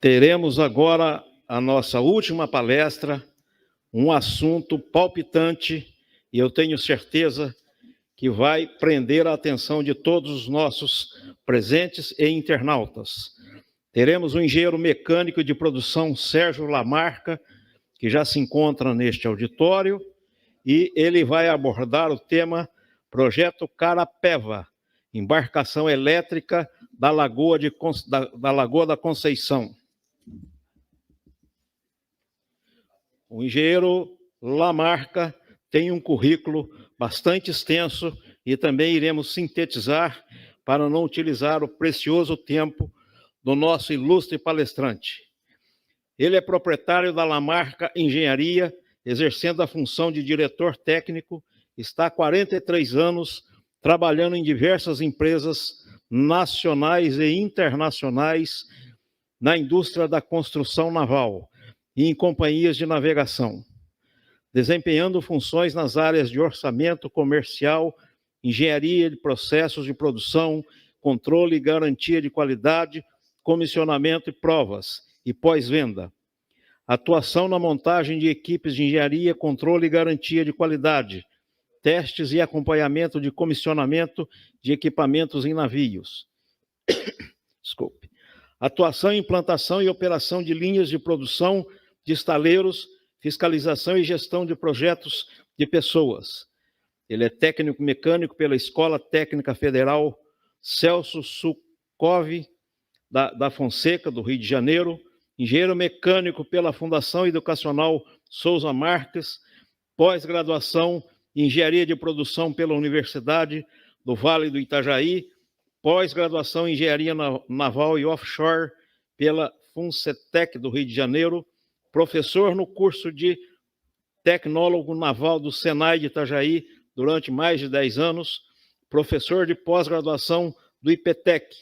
Teremos agora a nossa última palestra, um assunto palpitante, e eu tenho certeza que vai prender a atenção de todos os nossos presentes e internautas. Teremos o engenheiro mecânico de produção Sérgio Lamarca, que já se encontra neste auditório, e ele vai abordar o tema Projeto Carapeva, embarcação elétrica da Lagoa da Conceição. O engenheiro Lamarca tem um currículo bastante extenso e também iremos sintetizar para não utilizar o precioso tempo do nosso ilustre palestrante. Ele é proprietário da Lamarca Engenharia, exercendo a função de diretor técnico, está há 43 anos trabalhando em diversas empresas nacionais e internacionais na indústria da construção naval e em companhias de navegação, desempenhando funções nas áreas de orçamento comercial, engenharia de processos de produção, controle e garantia de qualidade, comissionamento e provas, e pós-venda. Atuação na montagem de equipes de engenharia, controle e garantia de qualidade, testes e acompanhamento de comissionamento de equipamentos em navios. Desculpe. Atuação em implantação e operação de linhas de produção de estaleiros, fiscalização e gestão de projetos de pessoas. Ele é técnico mecânico pela Escola Técnica Federal Celso Sukov da Fonseca, do Rio de Janeiro, engenheiro mecânico pela Fundação Educacional Souza Marques, pós-graduação em Engenharia de Produção pela Universidade do Vale do Itajaí, pós-graduação em Engenharia Naval e Offshore pela FUNCETEC do Rio de Janeiro, professor no curso de Tecnólogo Naval do Senai de Itajaí durante mais de 10 anos, professor de pós-graduação do IPTEC,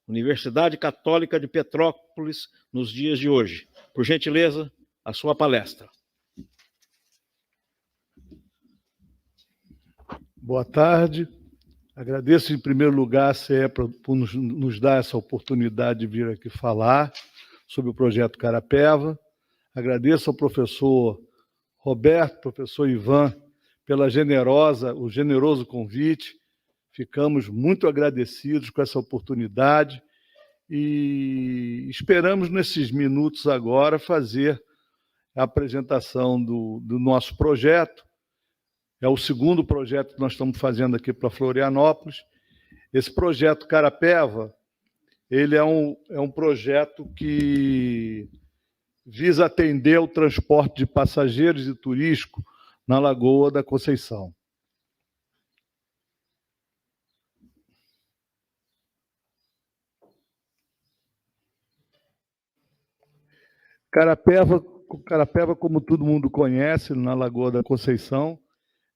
Universidade Católica de Petrópolis, nos dias de hoje. Por gentileza, a sua palestra. Boa tarde. Agradeço, em primeiro lugar, a CE por nos dar essa oportunidade de vir aqui falar sobre o projeto Carapeva. Agradeço ao professor Roberto, professor Ivan, o generoso convite. Ficamos muito agradecidos com essa oportunidade e esperamos, nesses minutos agora, fazer a apresentação do nosso projeto. É o segundo projeto que nós estamos fazendo aqui para Florianópolis. Esse projeto Carapeva, ele é um projeto que visa atender o transporte de passageiros e turístico na Lagoa da Conceição. Carapeva, como todo mundo conhece, na Lagoa da Conceição,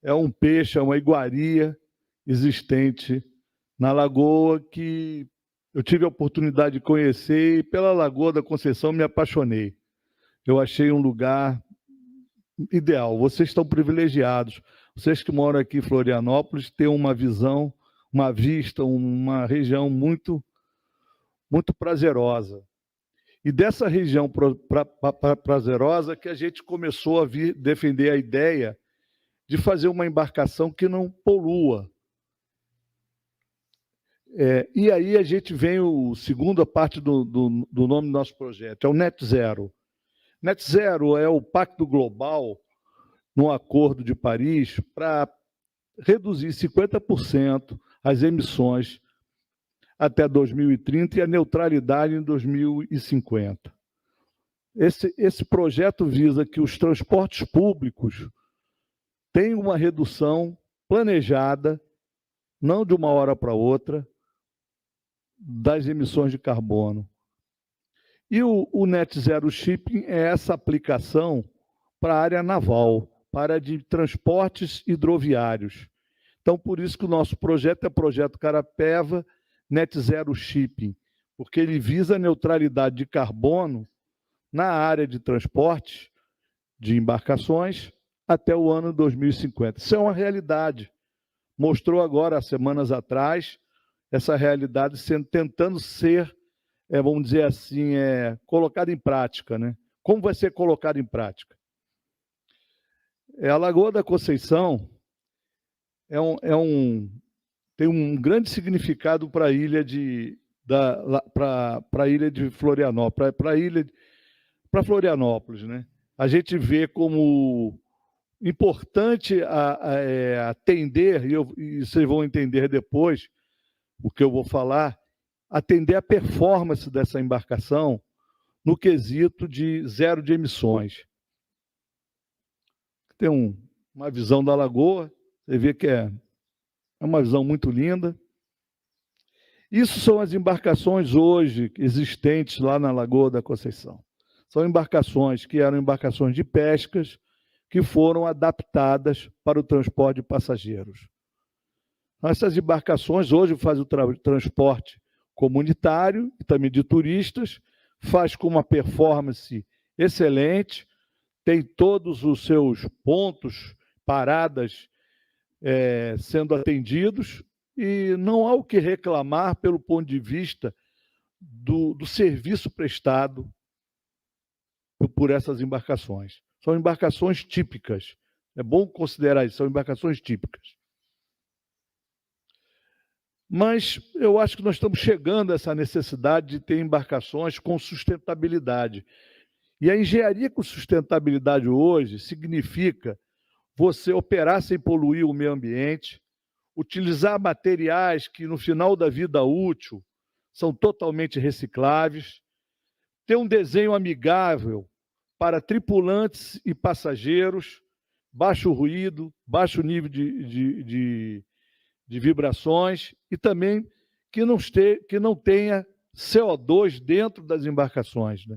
é um peixe, é uma iguaria existente na lagoa que eu tive a oportunidade de conhecer e pela Lagoa da Conceição me apaixonei. Eu achei um lugar ideal. Vocês estão privilegiados. Vocês que moram aqui em Florianópolis têm uma visão, uma vista, uma região muito, muito prazerosa. E dessa região prazerosa que a gente começou a defender a ideia de fazer uma embarcação que não polua. E aí a gente vem a segunda parte do nome do nosso projeto, é o Net Zero. Net Zero é o Pacto Global, no Acordo de Paris, para reduzir 50% as emissões até 2030 e a neutralidade em 2050. Esse projeto visa que os transportes públicos tenham uma redução planejada, não de uma hora para outra, das emissões de carbono. E o Net Zero Shipping é essa aplicação para a área naval, para a de transportes hidroviários. Então, por isso que o nosso projeto é o Projeto Carapeva Net Zero Shipping, porque ele visa a neutralidade de carbono na área de transporte de embarcações até o ano 2050. Isso é uma realidade. Mostrou agora, há semanas atrás, essa realidade tentando ser vamos dizer assim, colocada em prática, né? Como vai ser colocado em prática? A Lagoa da Conceição tem um grande significado para a ilha para ilha de Florianópolis, para Florianópolis, né? A gente vê como importante atender, e vocês vão entender depois o que eu vou falar, atender a performance dessa embarcação no quesito de zero de emissões. Tem uma visão da lagoa, você vê que é uma visão muito linda. Isso são as embarcações hoje existentes lá na Lagoa da Conceição. São embarcações que eram embarcações de pescas que foram adaptadas para o transporte de passageiros. Essas embarcações hoje fazem o transporte comunitário e também de turistas, faz com uma performance excelente, tem todos os seus pontos, paradas sendo atendidos, e não há o que reclamar pelo ponto de vista do serviço prestado por essas embarcações. São embarcações típicas. É bom considerar isso, são embarcações típicas. Mas eu acho que nós estamos chegando a essa necessidade de ter embarcações com sustentabilidade. E a engenharia com sustentabilidade hoje significa você operar sem poluir o meio ambiente, utilizar materiais que no final da vida útil são totalmente recicláveis, ter um desenho amigável para tripulantes e passageiros, baixo ruído, baixo nível de vibrações e também que não tenha CO2 dentro das embarcações, né?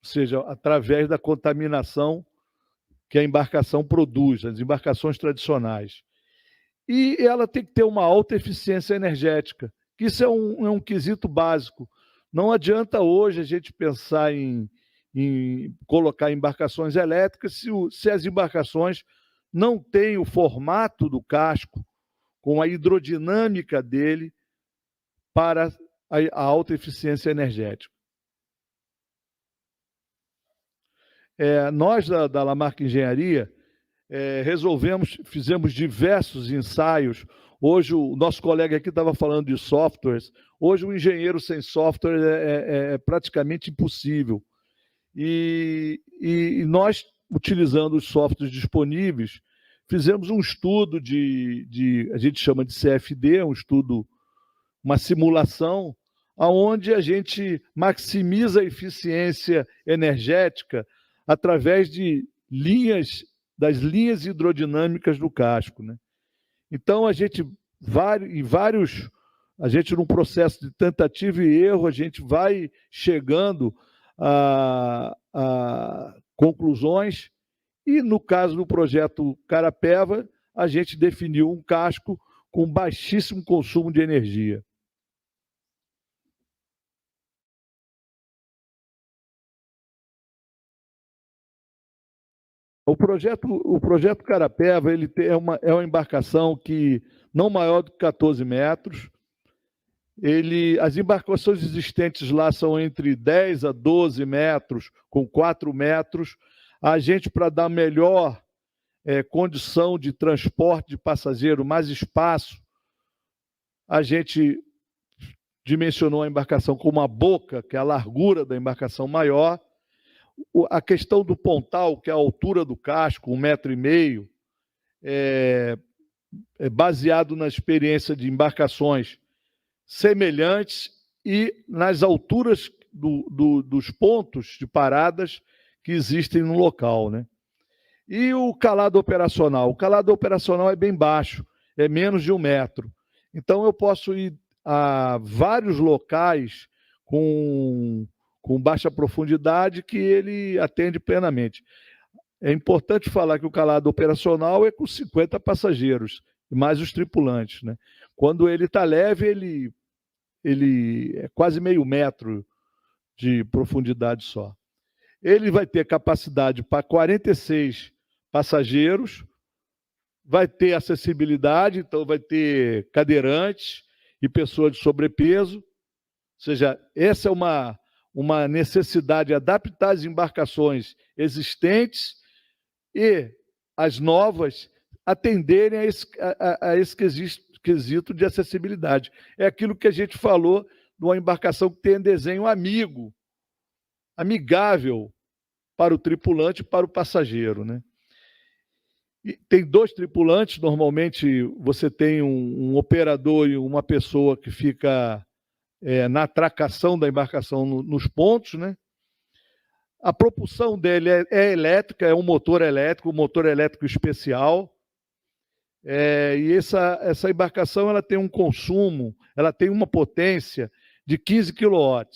Ou seja, através da contaminação que a embarcação produz, as embarcações tradicionais. E ela tem que ter uma alta eficiência energética, que isso é um quesito básico. Não adianta hoje a gente pensar em colocar embarcações elétricas se as embarcações não têm o formato do casco, com a hidrodinâmica dele, para a alta eficiência energética. Nós, da Lamarck Engenharia, fizemos diversos ensaios. Hoje, o nosso colega aqui estava falando de softwares. Hoje, o engenheiro sem software é praticamente impossível. E nós, utilizando os softwares disponíveis, fizemos um estudo a gente chama de CFD, uma simulação, onde a gente maximiza a eficiência energética através das linhas hidrodinâmicas do casco, né? Então, num processo de tentativa e erro, a gente vai chegando a conclusões, e no caso do projeto Carapeva, a gente definiu um casco com baixíssimo consumo de energia. O projeto Carapeva é uma embarcação que não maior do que 14 metros. As embarcações existentes lá são entre 10 a 12 metros, com 4 metros. A gente, para dar melhor condição de transporte de passageiro, mais espaço, a gente dimensionou a embarcação com uma boca, que é a largura da embarcação maior. A questão do pontal, que é a altura do casco, 1,5 metro, é baseado na experiência de embarcações semelhantes e nas alturas dos pontos de paradas que existem no local, né? E o calado operacional? O calado operacional é bem baixo, é menos de 1 metro. Então, eu posso ir a vários locais com baixa profundidade que ele atende plenamente. É importante falar que o calado operacional é com 50 passageiros, mais os tripulantes, né? Quando ele está leve, ele é quase meio metro de profundidade só. Ele vai ter capacidade para 46 passageiros, vai ter acessibilidade, então vai ter cadeirantes e pessoas de sobrepeso, seja, essa é uma necessidade de adaptar as embarcações existentes e as novas atenderem a esse quesito de acessibilidade. É aquilo que a gente falou de uma embarcação que tem desenho amigável para o tripulante e para o passageiro, né? E tem 2 tripulantes, normalmente você tem um operador e uma pessoa que fica na atracação da embarcação nos pontos, né? A propulsão dele é elétrica, é um motor elétrico especial. E essa embarcação ela tem um consumo, ela tem uma potência de 15 kW,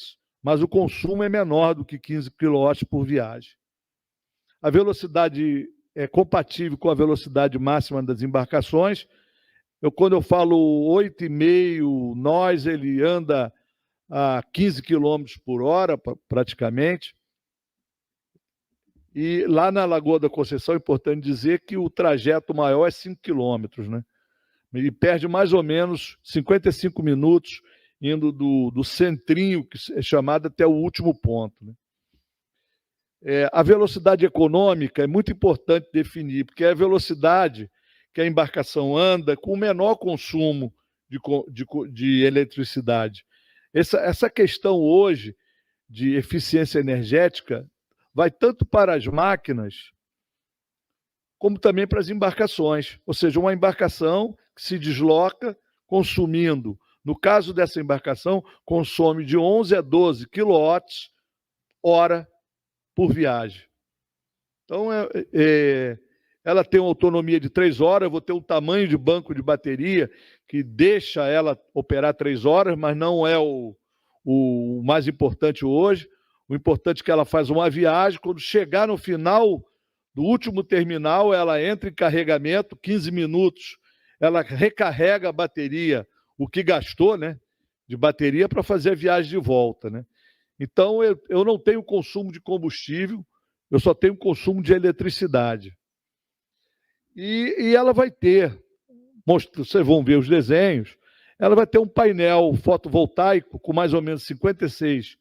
mas o consumo é menor do que 15 kW por viagem. A velocidade é compatível com a velocidade máxima das embarcações. Quando eu falo 8,5 nós, ele anda a 15 km por hora, praticamente. E lá na Lagoa da Conceição, é importante dizer que o trajeto maior é 5 quilômetros, né? E perde mais ou menos 55 minutos indo do centrinho, que é chamado, até o último ponto, né? A velocidade econômica é muito importante definir, porque é a velocidade que a embarcação anda com o menor consumo de eletricidade. Essa questão hoje de eficiência energética vai tanto para as máquinas, como também para as embarcações. Ou seja, uma embarcação que se desloca consumindo, no caso dessa embarcação, consome de 11 a 12 kWh por viagem. Então, ela tem uma autonomia de 3 horas, eu vou ter um tamanho de banco de bateria que deixa ela operar 3 horas, mas não é o mais importante hoje. O importante é que ela faz uma viagem, quando chegar no final do último terminal, ela entra em carregamento, 15 minutos, ela recarrega a bateria, o que gastou, né, de bateria para fazer a viagem de volta, né? Então, eu não tenho consumo de combustível, eu só tenho consumo de eletricidade. E ela vai ter, vocês vão ver os desenhos, ela vai ter um painel fotovoltaico com mais ou menos 56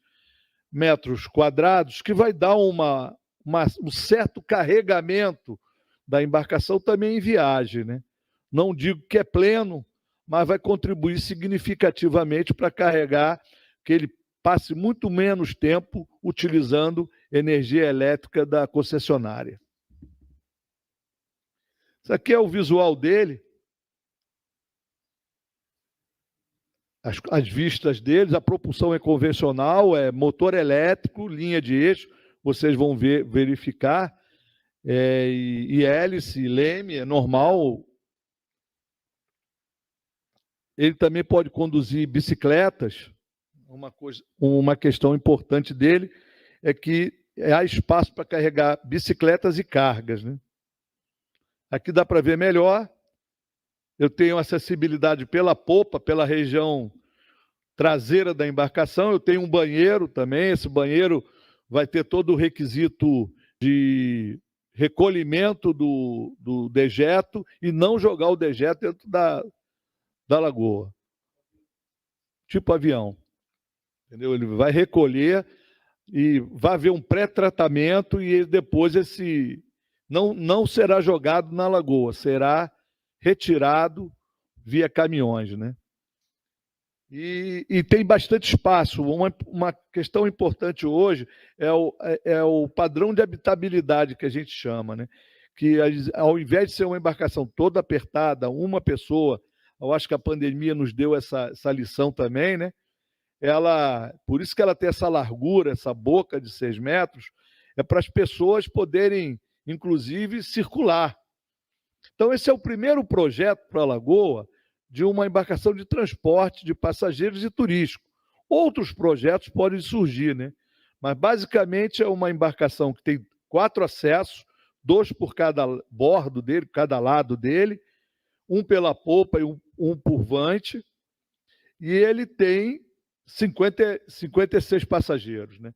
metros quadrados, que vai dar um certo carregamento da embarcação também em viagem, né? Não digo que é pleno, mas vai contribuir significativamente para carregar, que ele passe muito menos tempo utilizando energia elétrica da concessionária. Isso aqui é o visual dele. As vistas deles, a propulsão é convencional, é motor elétrico, linha de eixo, vocês vão verificar, e hélice, leme, é normal. Ele também pode conduzir bicicletas. Uma questão importante dele é que há espaço para carregar bicicletas e cargas, né? Aqui dá para ver melhor. Eu tenho acessibilidade pela popa, pela região traseira da embarcação. Eu tenho um banheiro também. Esse banheiro vai ter todo o requisito de recolhimento do dejeto e não jogar o dejeto dentro da lagoa. Tipo avião. Entendeu? Ele vai recolher e vai haver um pré-tratamento e depois não será jogado na lagoa, será retirado via caminhões, né? E tem bastante espaço. Uma questão importante hoje é o padrão de habitabilidade que a gente chama, né? Que ao invés de ser uma embarcação toda apertada, uma pessoa, eu acho que a pandemia nos deu essa lição também, né? Por isso que ela tem essa largura, essa boca de 6 metros, é para as pessoas poderem, inclusive, circular. Então, esse é o primeiro projeto para a Lagoa de uma embarcação de transporte de passageiros e turístico. Outros projetos podem surgir, né? Mas, basicamente, é uma embarcação que tem 4 acessos, 2 por cada bordo dele, cada lado dele, um pela popa e um por vante, e ele tem 56 passageiros, né?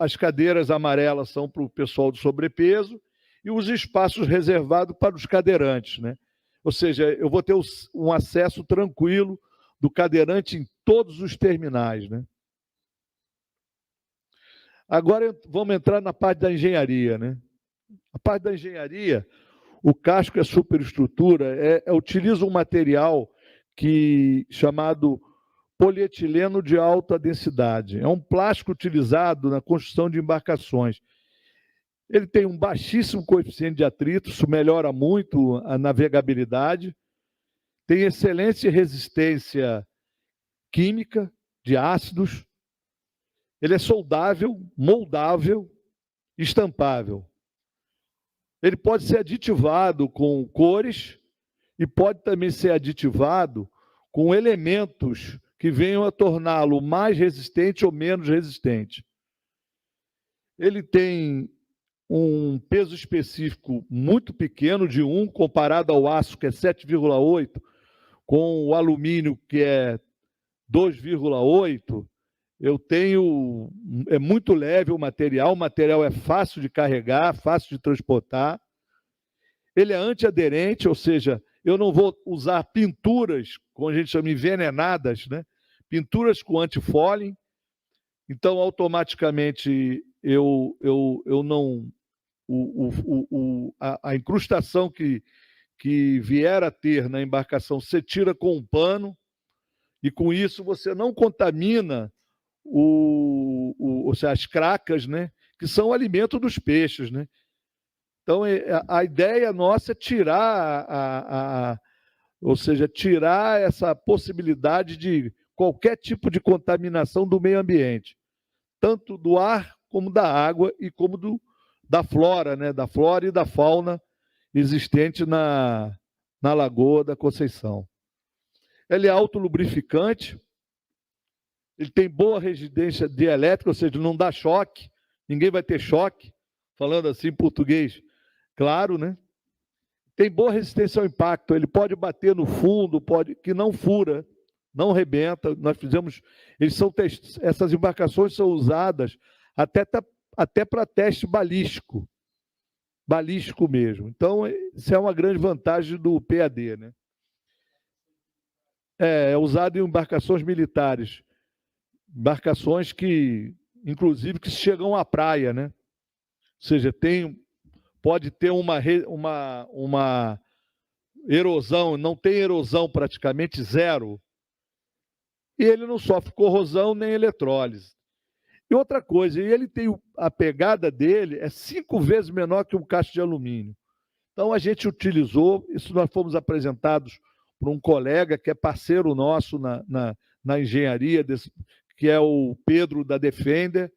As cadeiras amarelas são para o pessoal do sobrepeso e os espaços reservados para os cadeirantes, né? Ou seja, eu vou ter um acesso tranquilo do cadeirante em todos os terminais, né? Agora vamos entrar na parte da engenharia, né? A parte da engenharia, o casco é superestrutura, utiliza um material chamado polietileno de alta densidade. É um plástico utilizado na construção de embarcações. Ele tem um baixíssimo coeficiente de atrito, isso melhora muito a navegabilidade. Tem excelente resistência química de ácidos. Ele é soldável, moldável, estampável. Ele pode ser aditivado com cores e pode também ser aditivado com elementos que venham a torná-lo mais resistente ou menos resistente. Ele tem um peso específico muito pequeno, de 1, comparado ao aço, que é 7,8, com o alumínio, que é 2,8. É muito leve o material é fácil de carregar, fácil de transportar. Ele é antiaderente, ou seja, eu não vou usar pinturas, como a gente chama, envenenadas, né? Pinturas com antifouling. Então, automaticamente, a incrustação que vier a ter na embarcação, você tira com um pano, e com isso você não contamina ou seja, as cracas, né? Que são o alimento dos peixes, né? Então, a ideia nossa é tirar ou seja, tirar essa possibilidade de qualquer tipo de contaminação do meio ambiente, tanto do ar como da água e como da flora, né? Da flora e da fauna existente na Lagoa da Conceição. Ele é autolubrificante, ele tem boa resistência dielétrica, ou seja, não dá choque, ninguém vai ter choque, falando assim em português, claro, né? Tem boa resistência ao impacto, ele pode bater no fundo, que não fura, não rebenta. Nós fizemos, essas embarcações são usadas até para teste balístico mesmo. Então, isso é uma grande vantagem do PAD, né? É usado em embarcações militares, embarcações que, inclusive, que chegam à praia, né? Ou seja, pode ter uma erosão, não tem erosão praticamente, zero. E ele não sofre corrosão nem eletrólise. E outra coisa, a pegada dele é 5 vezes menor que um cacho de alumínio. Então, a gente utilizou, isso nós fomos apresentados por um colega que é parceiro nosso na engenharia, que é o Pedro da Defender,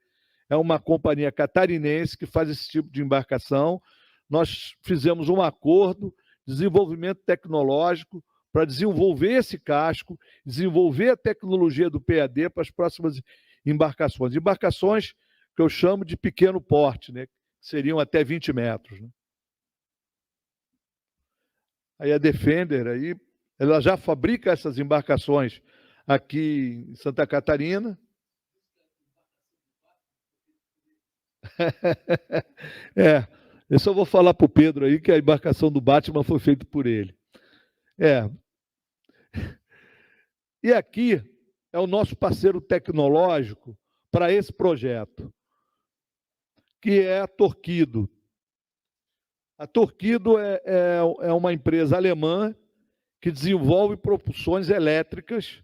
é uma companhia catarinense que faz esse tipo de embarcação. Nós fizemos um acordo, desenvolvimento tecnológico, para desenvolver esse casco, desenvolver a tecnologia do PAD para as próximas embarcações. Embarcações que eu chamo de pequeno porte, né? Seriam até 20 metros. Né? Aí a Defender, ela já fabrica essas embarcações aqui em Santa Catarina. Eu só vou falar para o Pedro aí que a embarcação do Batman foi feita por ele. E aqui é o nosso parceiro tecnológico para esse projeto, que é a Torquido. A Torquido é uma empresa alemã que desenvolve propulsões elétricas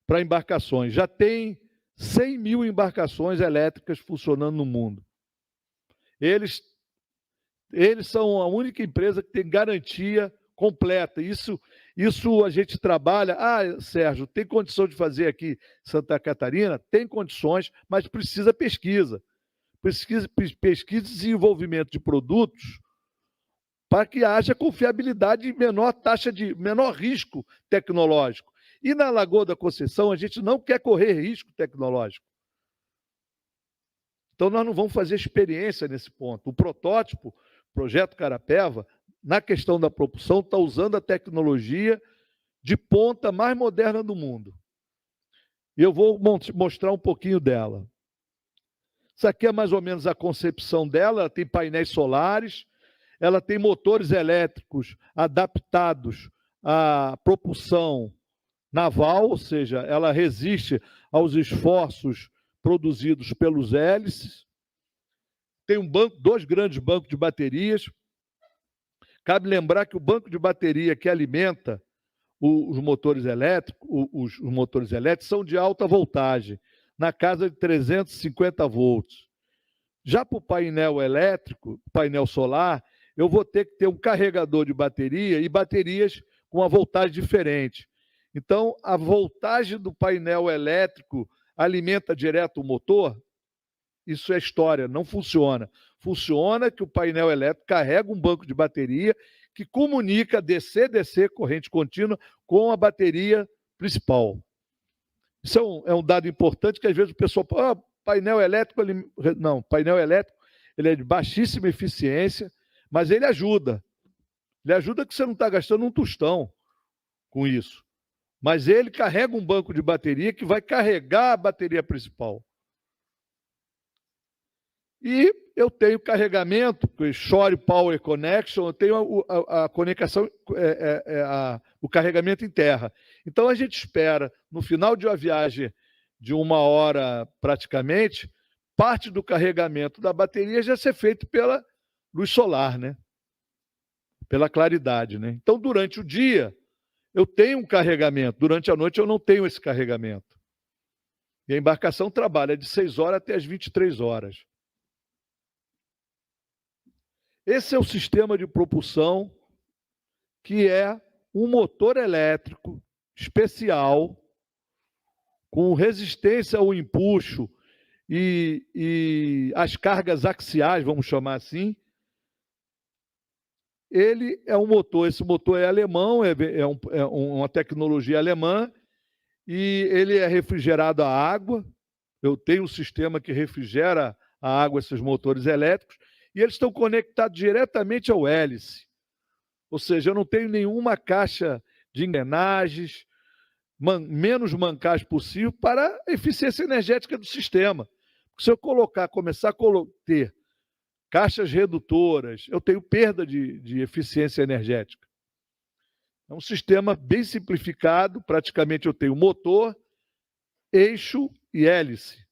para embarcações. Já tem 100 mil embarcações elétricas funcionando no mundo. Eles são a única empresa que tem garantia completa. Isso a gente trabalha. Sérgio, tem condição de fazer aqui em Santa Catarina? Tem condições, mas precisa pesquisa. Pesquisa e desenvolvimento de produtos para que haja confiabilidade e menor risco tecnológico. E na Lagoa da Conceição, a gente não quer correr risco tecnológico. Então, nós não vamos fazer experiência nesse ponto. O protótipo, Projeto Carapeva, na questão da propulsão, está usando a tecnologia de ponta mais moderna do mundo. E eu vou mostrar um pouquinho dela. Isso aqui é mais ou menos a concepção dela. Ela tem painéis solares, ela tem motores elétricos adaptados à propulsão naval, ou seja, ela resiste aos esforços produzidos pelos hélices. Tem dois grandes bancos de baterias. Cabe lembrar que o banco de bateria que alimenta os motores elétricos, os motores elétricos são de alta voltagem, na casa de 350 volts. Já para o painel elétrico, painel solar, eu vou ter que ter um carregador de bateria e baterias com uma voltagem diferente. Então, a voltagem do painel elétrico alimenta direto o motor? Isso é história, não funciona. Funciona que o painel elétrico carrega um banco de bateria que comunica DC-DC, corrente contínua, com a bateria principal. Isso é um dado importante que às vezes o pessoal fala, painel elétrico, não, painel elétrico ele é de baixíssima eficiência, mas ele ajuda. Ele ajuda que você não está gastando um tostão com isso. Mas ele carrega um banco de bateria que vai carregar a bateria principal. E eu tenho carregamento, Shore Power Connection, eu tenho a conexão, o carregamento em terra. Então a gente espera, no final de uma viagem de 1 hora praticamente, parte do carregamento da bateria já ser feito pela luz solar, né? Pela claridade, né? Então, durante o dia, eu tenho um carregamento, durante a noite eu não tenho esse carregamento. E a embarcação trabalha de 6 horas até as 23 horas. Esse é o sistema de propulsão, que é um motor elétrico especial, com resistência ao empuxo e às cargas axiais, vamos chamar assim. Ele é um motor, esse motor é alemão, é uma tecnologia alemã, e ele é refrigerado a água. Eu tenho um sistema que refrigera a água, esses motores elétricos, e eles estão conectados diretamente ao hélice. Ou seja, eu não tenho nenhuma caixa de engrenagens, menos mancagem possível para a eficiência energética do sistema. Se eu começar a ter caixas redutoras, eu tenho perda de eficiência energética. É um sistema bem simplificado, praticamente eu tenho motor, eixo e hélice.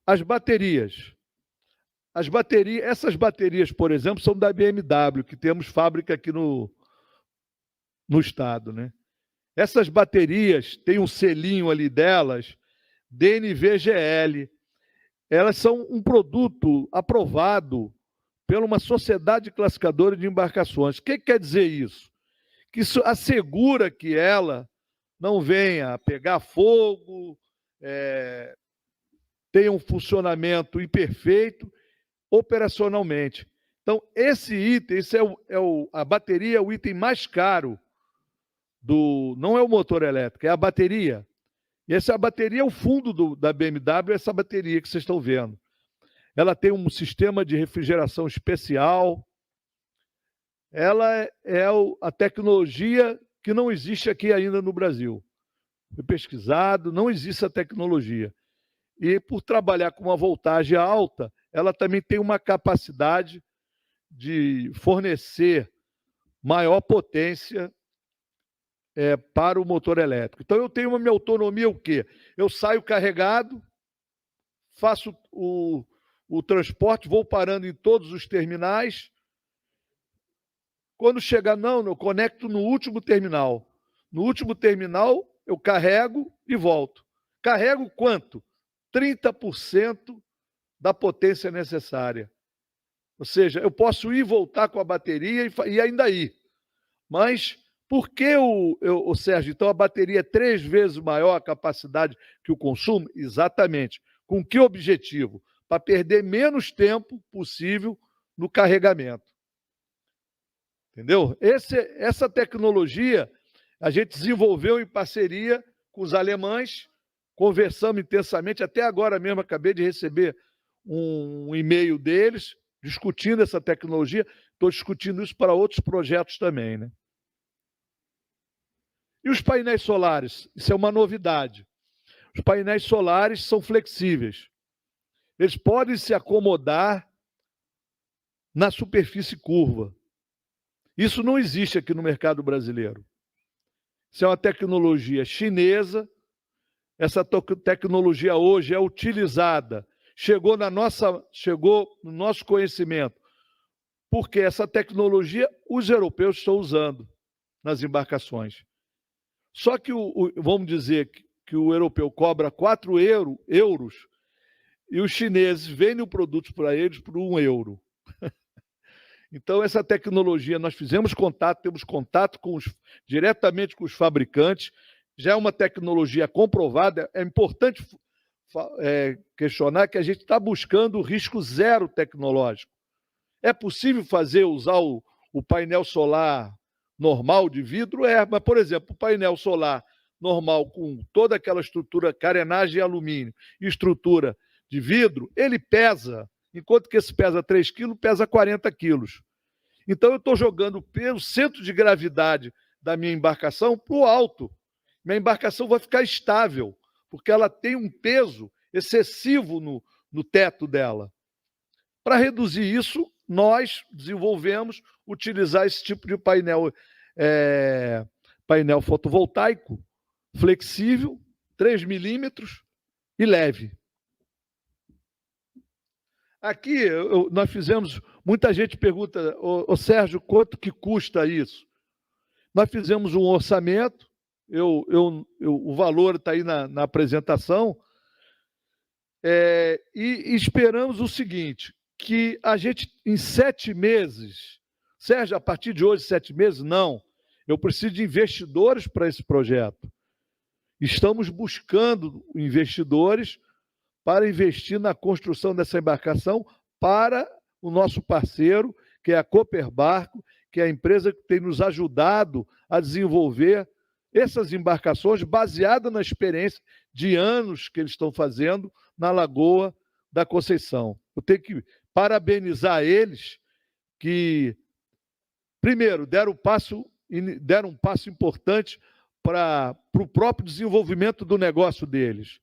As baterias. Essas baterias, por exemplo, são da BMW, que temos fábrica aqui no estado, né? Essas baterias, tem um selinho ali delas, DNVGL. Elas são um produto aprovado por uma sociedade classificadora de embarcações. O que quer dizer isso? Que isso assegura que ela não venha a pegar fogo, tenha um funcionamento imperfeito operacionalmente. Então, esse item, a bateria é o item mais caro não é o motor elétrico, é a bateria. E essa bateria é o fundo da BMW, essa bateria que vocês estão vendo. Ela tem um sistema de refrigeração especial. Ela é a tecnologia que não existe aqui ainda no Brasil. Foi pesquisado, não existe a tecnologia. E por trabalhar com uma voltagem alta, ela também tem uma capacidade de fornecer maior potência para o motor elétrico. Então, eu tenho uma minha autonomia, o quê? Eu saio carregado, faço o transporte, vou parando em todos os terminais. Quando chegar, eu conecto no último terminal. No último terminal, eu carrego e volto. Carrego quanto? 30% da potência necessária. Ou seja, eu posso ir e voltar com a bateria e ainda ir. Mas por que, Sérgio, então a bateria é 3 vezes maior a capacidade que o consumo? Exatamente. Com que objetivo? Para perder menos tempo possível no carregamento. Entendeu? Essa tecnologia a gente desenvolveu em parceria com os alemães, conversamos intensamente, até agora mesmo acabei de receber um e-mail deles, discutindo essa tecnologia, estou discutindo isso para outros projetos também, né? E os painéis solares? Isso é uma novidade. Os painéis solares são flexíveis. Eles podem se acomodar na superfície curva. Isso não existe aqui no mercado brasileiro. Isso é uma tecnologia chinesa. Essa tecnologia hoje é utilizada, chegou no nosso conhecimento, porque essa tecnologia os europeus estão usando nas embarcações. Só que, vamos dizer que o europeu cobra 4 euros e os chineses vendem o produto para eles por 1 euro. Então, essa tecnologia, nós fizemos contato, temos contato diretamente com os fabricantes, já é uma tecnologia comprovada. É importante questionar que a gente está buscando o risco zero tecnológico. É possível usar o painel solar normal de vidro? Mas, por exemplo, o painel solar normal com toda aquela estrutura, carenagem e alumínio e estrutura de vidro, ele pesa, enquanto que esse pesa 3 quilos, pesa 40 quilos. Então, eu estou jogando o centro de gravidade da minha embarcação para o alto. Minha embarcação vai ficar estável, porque ela tem um peso excessivo no teto dela. Para reduzir isso, nós desenvolvemos utilizar esse tipo de painel fotovoltaico, flexível, 3 milímetros e leve. Aqui, nós fizemos... Muita gente pergunta, Sérgio, quanto que custa isso? Nós fizemos um orçamento, o valor está aí na apresentação, e esperamos o seguinte, que a gente, em 7 meses... Sérgio, a partir de hoje, 7 meses? Não. Eu preciso de investidores para esse projeto. Estamos buscando investidores para investir na construção dessa embarcação para o nosso parceiro, que é a Cooper Barco, que é a empresa que tem nos ajudado a desenvolver essas embarcações baseadas na experiência de anos que eles estão fazendo na Lagoa da Conceição. Eu tenho que parabenizar eles que, primeiro, deram um passo importante para o próprio desenvolvimento do negócio deles.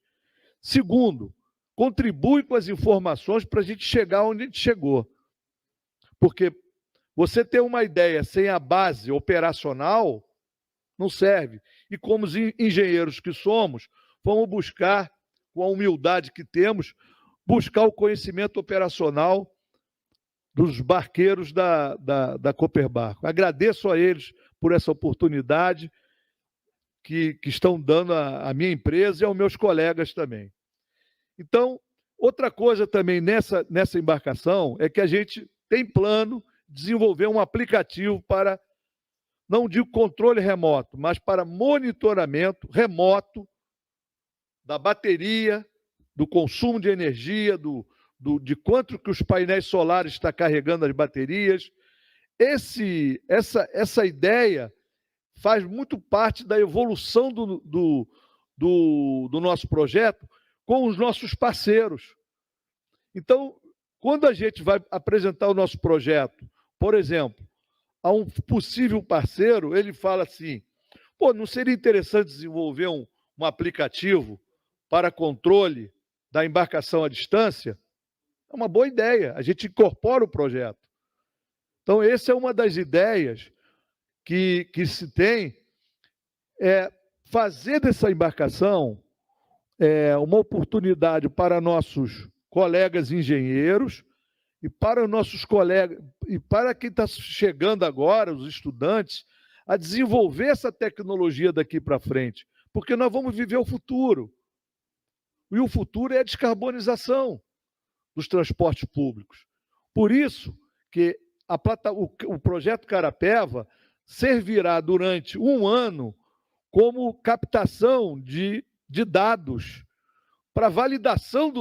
Segundo, contribui com as informações para a gente chegar onde a gente chegou. Porque você ter uma ideia sem a base operacional não serve. E como os engenheiros que somos, vamos buscar, com a humildade que temos, buscar o conhecimento operacional dos barqueiros da Cooper Barco. Agradeço a eles por essa oportunidade que estão dando à minha empresa e aos meus colegas também. Então, outra coisa também nessa embarcação é que a gente tem plano de desenvolver um aplicativo para, não digo controle remoto, mas para monitoramento remoto da bateria, do consumo de energia, de quanto que os painéis solares estão carregando as baterias. Essa ideia faz muito parte da evolução do nosso projeto com os nossos parceiros. Então, quando a gente vai apresentar o nosso projeto, por exemplo, a um possível parceiro, ele fala assim, não seria interessante desenvolver um aplicativo para controle da embarcação à distância? É uma boa ideia, a gente incorpora o projeto. Então, essa é uma das ideias que se tem, fazer dessa embarcação uma oportunidade para nossos colegas engenheiros e para os nossos colegas, e para quem está chegando agora, os estudantes, a desenvolver essa tecnologia daqui para frente, porque nós vamos viver o futuro. E o futuro é a descarbonização dos transportes públicos. Por isso que o projeto Carapeva servirá durante 1 ano como captação de dados para validação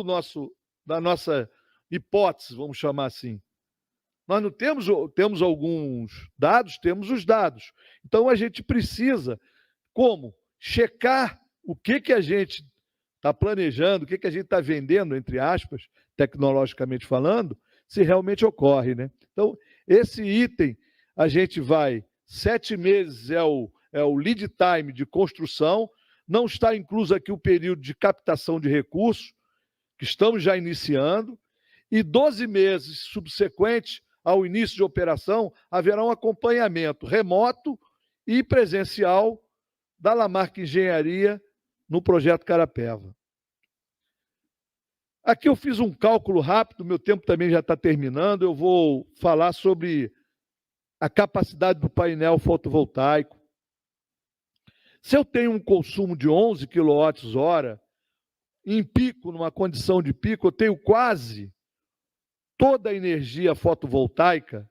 da nossa hipótese, vamos chamar assim. Nós não temos alguns dados, temos os dados. Então, a gente precisa, como? Checar o que a gente está planejando, o que a gente está vendendo, entre aspas, tecnologicamente falando, se realmente ocorre, né? Então, esse item, a gente vai... 7 meses é o lead time de construção, não está incluso aqui o período de captação de recursos, que estamos já iniciando, e 12 meses subsequentes ao início de operação, haverá um acompanhamento remoto e presencial da Lamarck Engenharia no projeto Carapeva. Aqui eu fiz um cálculo rápido, meu tempo também já está terminando, eu vou falar sobre a capacidade do painel fotovoltaico. Se eu tenho um consumo de 11 kWh, em pico, numa condição de pico, eu tenho quase toda a energia fotovoltaica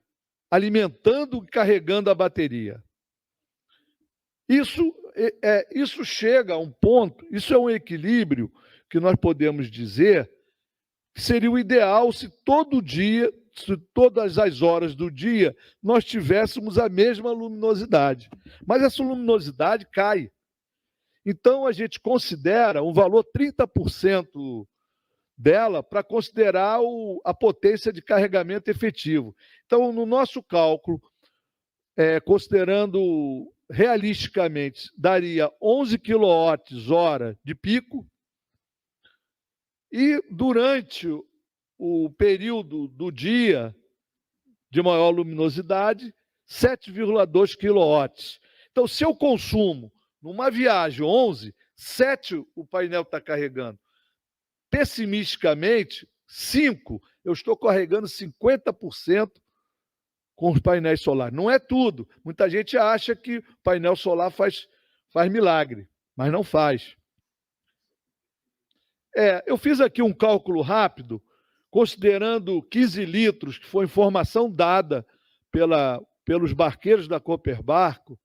alimentando e carregando a bateria. Isso chega a um ponto, isso é um equilíbrio que nós podemos dizer que seria o ideal se todo dia, se todas as horas do dia, nós tivéssemos a mesma luminosidade. Mas essa luminosidade cai. Então, a gente considera um valor 30% dela para considerar a potência de carregamento efetivo. Então, no nosso cálculo, considerando realisticamente, daria 11 kWh de pico, e durante o período do dia de maior luminosidade, 7,2 kW. Então, se eu consumo numa viagem 11, 7 o painel está carregando. Pessimisticamente, 5, eu estou carregando 50% com os painéis solares. Não é tudo. Muita gente acha que o painel solar faz milagre, mas não faz. Eu fiz aqui um cálculo rápido, considerando 15 litros, que foi informação dada pelos barqueiros da Cooper Barco,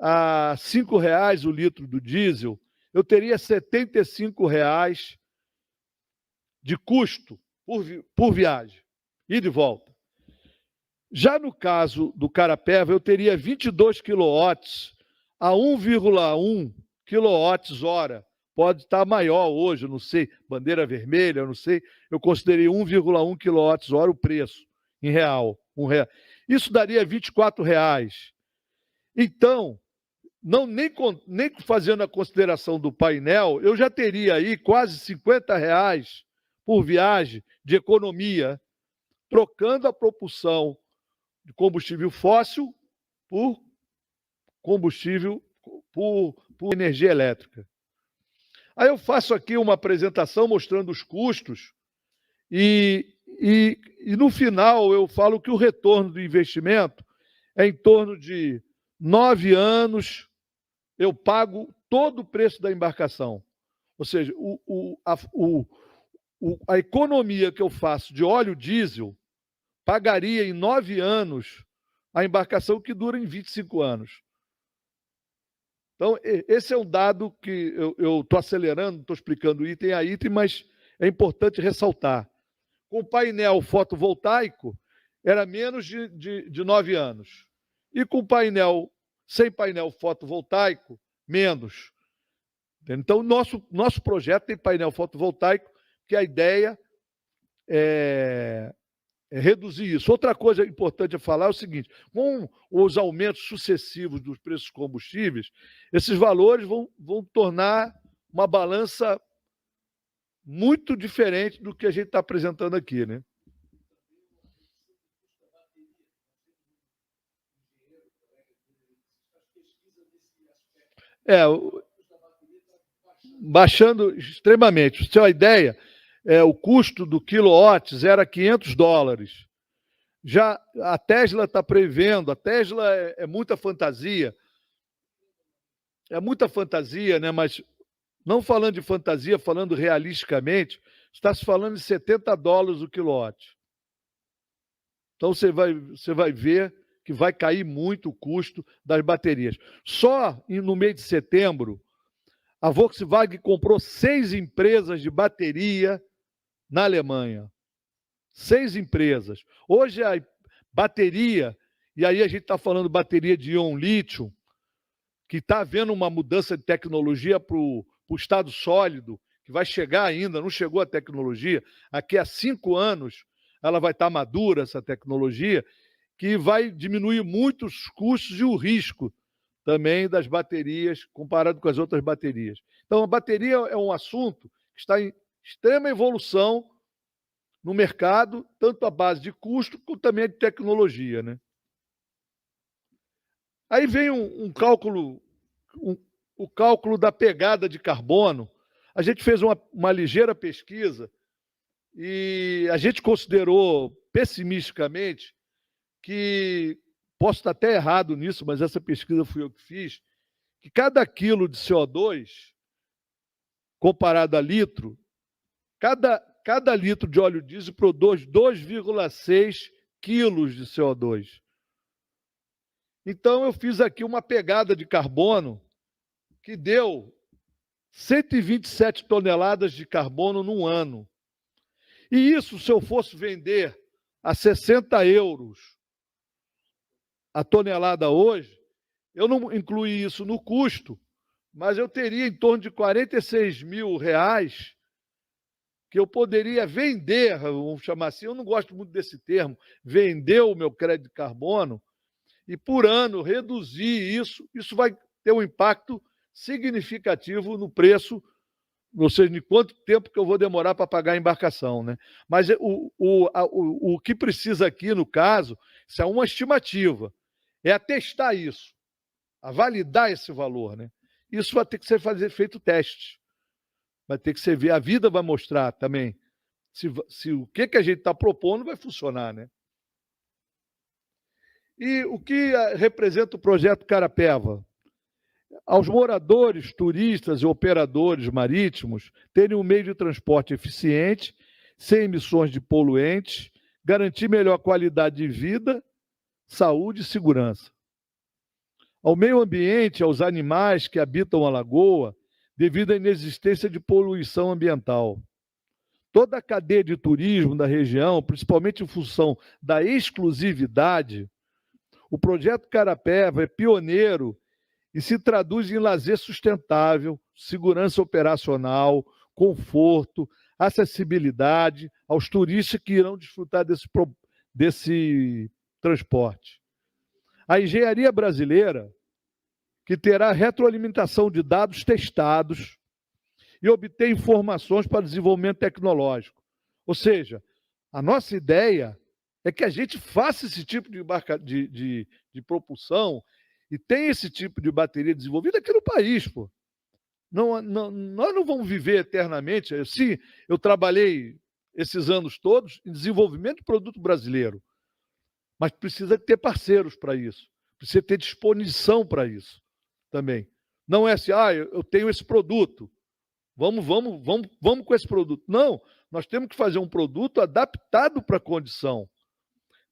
a R$ 5,00 o litro do diesel, eu teria R$ 75,00 de custo por viagem, ida e volta. Já no caso do Carapeva, eu teria 22 kW a 1,1 kWh. Pode estar maior hoje, eu não sei, bandeira vermelha, eu não sei. Eu considerei 1,1 kWh o preço, em real. Isso daria R$ 24,00. Então, nem fazendo a consideração do painel, eu já teria aí quase R$ 50,00 por viagem de economia, trocando a propulsão de combustível fóssil por combustível, por energia elétrica. Aí eu faço aqui uma apresentação mostrando os custos e no final eu falo que o retorno do investimento é em torno de 9 anos, eu pago todo o preço da embarcação. Ou seja, a economia que eu faço de óleo diesel pagaria em 9 anos a embarcação que dura em 25 anos. Então, esse é um dado que eu estou acelerando, estou explicando item a item, mas é importante ressaltar. Com o painel fotovoltaico, era menos de 9 anos. E com sem painel fotovoltaico, menos. Então, nosso projeto tem painel fotovoltaico, que a ideia é reduzir isso. Outra coisa importante a falar é o seguinte: com os aumentos sucessivos dos preços dos combustíveis, esses valores vão tornar uma balança muito diferente do que a gente está apresentando aqui, né? Baixando extremamente. Para você ter uma ideia, o custo do quilowatts era $500. Já a Tesla está prevendo, a Tesla é muita fantasia, né? Mas não falando de fantasia, falando realisticamente, está se falando de $70 o quilowatt. Então você vai ver que vai cair muito o custo das baterias. Só no mês de setembro, a Volkswagen comprou 6 empresas de bateria na Alemanha. 6 empresas. Hoje a bateria, e aí a gente está falando bateria de íon lítio, que está havendo uma mudança de tecnologia para o estado sólido, que vai chegar ainda, não chegou a tecnologia, aqui a 5 anos ela vai estar madura, essa tecnologia, que vai diminuir muito os custos e o risco também das baterias, comparado com as outras baterias. Então, a bateria é um assunto que está em extrema evolução no mercado, tanto a base de custo, como também de tecnologia, né? Aí vem um cálculo o cálculo da pegada de carbono. A gente fez uma ligeira pesquisa e a gente considerou pessimisticamente que, posso estar até errado nisso, mas essa pesquisa fui eu que fiz, que cada quilo de CO2, comparado a litro, cada litro de óleo diesel produz 2,6 quilos de CO2. Então, eu fiz aqui uma pegada de carbono que deu 127 toneladas de carbono num ano. E isso, se eu fosse vender a 60 euros a tonelada hoje, eu não incluí isso no custo, mas eu teria em torno de 46 mil reais que eu poderia vender, vamos chamar assim, eu não gosto muito desse termo, vender o meu crédito de carbono e por ano reduzir isso vai ter um impacto significativo no preço, ou seja, em quanto tempo que eu vou demorar para pagar a embarcação, né? Mas o que precisa aqui, no caso, isso é uma estimativa, é atestar isso, a validar esse valor, né? Isso vai ter que ser feito teste, vai ter que ser ver, a vida vai mostrar também se o que a gente está propondo vai funcionar, né? E o que representa o projeto Carapeva? Aos moradores, turistas e operadores marítimos terem um meio de transporte eficiente, sem emissões de poluentes, garantir melhor qualidade de vida, saúde e segurança. Ao meio ambiente, aos animais que habitam a lagoa, devido à inexistência de poluição ambiental. Toda a cadeia de turismo da região, principalmente em função da exclusividade, o projeto Carapeva é pioneiro e se traduz em lazer sustentável, segurança operacional, conforto, acessibilidade aos turistas que irão desfrutar desse transporte. A engenharia brasileira, que terá retroalimentação de dados testados e obter informações para desenvolvimento tecnológico. Ou seja, a nossa ideia é que a gente faça esse tipo de propulsão e tenha esse tipo de bateria desenvolvida aqui no país, pô. Nós não vamos viver eternamente. Sim, eu trabalhei esses anos todos em desenvolvimento de produto brasileiro, mas precisa ter parceiros para isso, precisa ter disposição para isso também. Não é assim, eu tenho esse produto, vamos com esse produto. Não, nós temos que fazer um produto adaptado para a condição.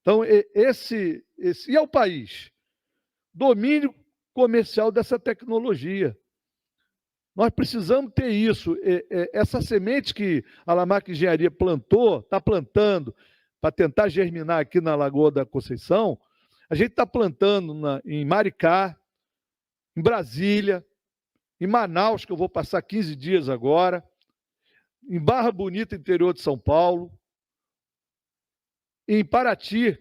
Então, esse é o país. Domínio comercial dessa tecnologia. Nós precisamos ter isso. Essa semente que a Lamarck Engenharia está plantando para tentar germinar aqui na Lagoa da Conceição, a gente está plantando em Maricá, em Brasília, em Manaus, que eu vou passar 15 dias agora, em Barra Bonita, interior de São Paulo, em Paraty,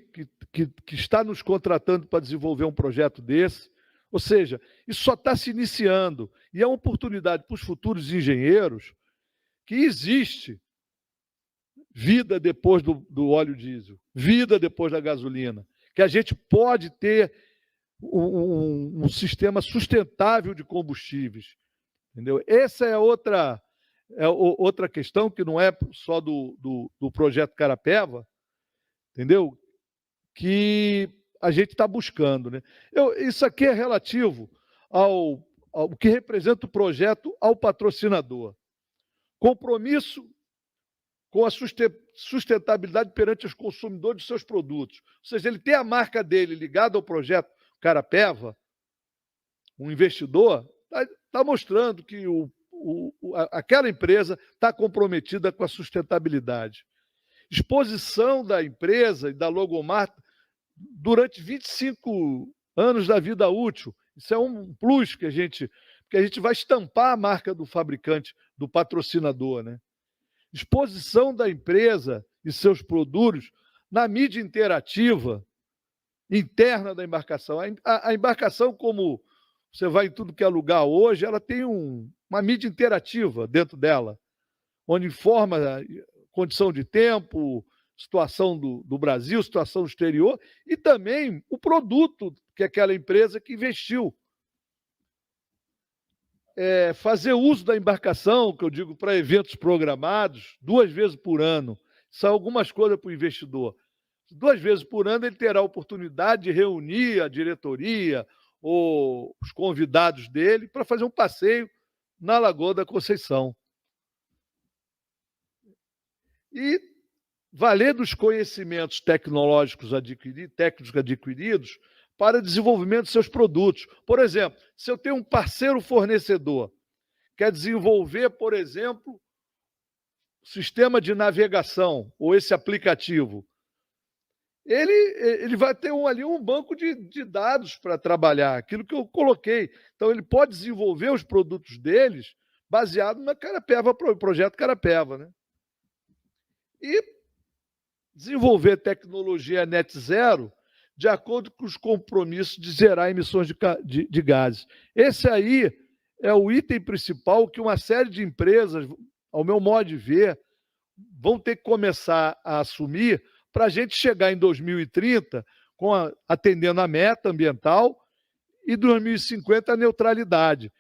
que está nos contratando para desenvolver um projeto desse. Ou seja, isso só está se iniciando e é uma oportunidade para os futuros engenheiros que existe vida depois do óleo diesel, vida depois da gasolina, que a gente pode ter um sistema sustentável de combustíveis. Entendeu? Essa é outra questão que não é só do projeto Carapeva, entendeu? Que a gente está buscando, né? Isso aqui é relativo ao que representa o projeto ao patrocinador. Compromisso com a sustentabilidade perante os consumidores de seus produtos. Ou seja, ele tem a marca dele ligada ao projeto Carapeva, um investidor, está mostrando que aquela empresa está comprometida com a sustentabilidade. Exposição da empresa e da logomar durante 25 anos da vida útil. Isso é um plus que a gente vai estampar a marca do fabricante, do patrocinador, né? Exposição da empresa e seus produtos na mídia interativa interna da embarcação. A embarcação, como você vai em tudo que é lugar hoje, ela tem uma mídia interativa dentro dela, onde informa a condição de tempo, situação do Brasil, situação do exterior, e também o produto que aquela empresa que investiu. fazer uso da embarcação, que eu digo para eventos programados, 2 vezes por ano. São algumas coisas para o investidor. 2 vezes por ano ele terá a oportunidade de reunir a diretoria ou os convidados dele para fazer um passeio na Lagoa da Conceição. E valer dos conhecimentos tecnológicos técnicos adquiridos para desenvolvimento de seus produtos. Por exemplo, se eu tenho um parceiro fornecedor, quer desenvolver, por exemplo, sistema de navegação ou esse aplicativo, ele vai ter ali um banco de dados para trabalhar, aquilo que eu coloquei. Então, ele pode desenvolver os produtos deles baseado na Carapeva, projeto Carapeva, né? E desenvolver tecnologia net zero de acordo com os compromissos de zerar emissões de gases. Esse aí é o item principal que uma série de empresas, ao meu modo de ver, vão ter que começar a assumir para a gente chegar em 2030 atendendo a meta ambiental e 2050 a neutralidade.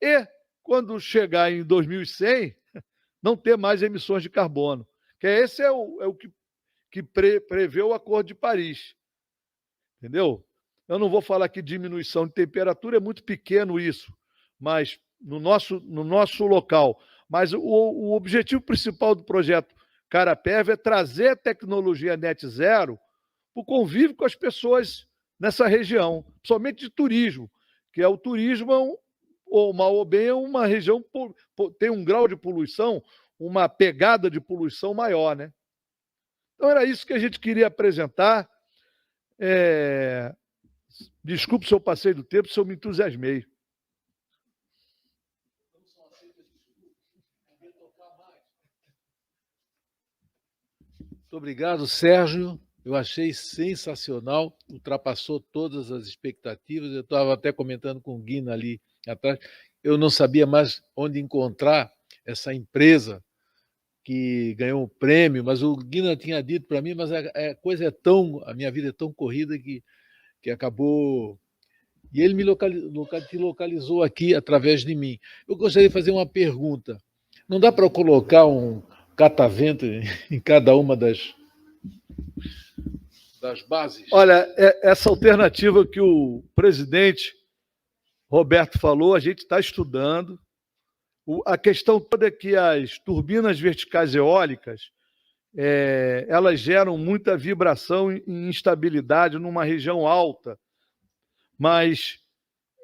E, quando chegar em 2100, não ter mais emissões de carbono. Que esse é o que prevê o Acordo de Paris. Entendeu? Eu não vou falar que diminuição de temperatura, é muito pequeno isso, mas no nosso local. Mas o objetivo principal do projeto Carapeva é trazer a tecnologia net zero para o convívio com as pessoas nessa região, principalmente de turismo, que é o turismo, ou mal ou bem, é uma região tem um grau de poluição, uma pegada de poluição maior, né? Então era isso que a gente queria apresentar. Desculpe se eu passei do tempo, se eu me entusiasmei. Muito obrigado, Sérgio. Eu achei sensacional, ultrapassou todas as expectativas. Eu estava até comentando com o Guina ali atrás. Eu não sabia mais onde encontrar essa empresa que ganhou um prêmio, mas o Guina tinha dito para mim, mas a minha vida é tão corrida que acabou. E ele te localizou aqui através de mim. Eu gostaria de fazer uma pergunta. Não dá para colocar um catavento em cada uma das bases? Olha, essa alternativa que o presidente Roberto falou, a gente está estudando. A questão toda é que as turbinas verticais eólicas elas geram muita vibração e instabilidade numa região alta, mas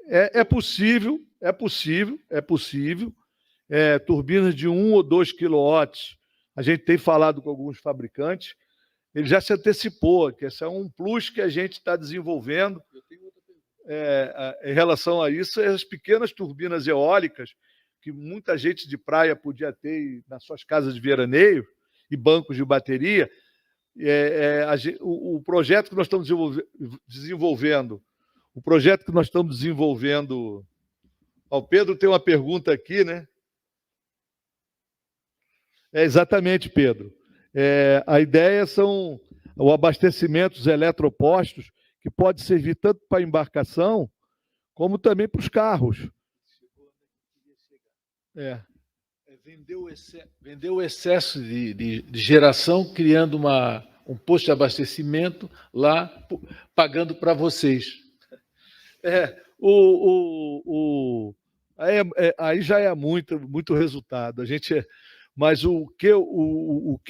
é possível. Turbinas de 1 ou 2 quilowatts, a gente tem falado com alguns fabricantes, ele já se antecipou, que esse é um plus que a gente está desenvolvendo. Em relação a isso, as pequenas turbinas eólicas, que muita gente de praia podia ter nas suas casas de veraneio, e bancos de bateria, o projeto que nós estamos desenvolvendo, o Pedro tem uma pergunta aqui, né? Exatamente, Pedro. A ideia são o abastecimento dos eletropostos, que pode servir tanto para a embarcação, como também para os carros. Vendeu o excesso de geração, criando um posto de abastecimento lá, pagando para vocês. Aí já é muito resultado. Mas o que o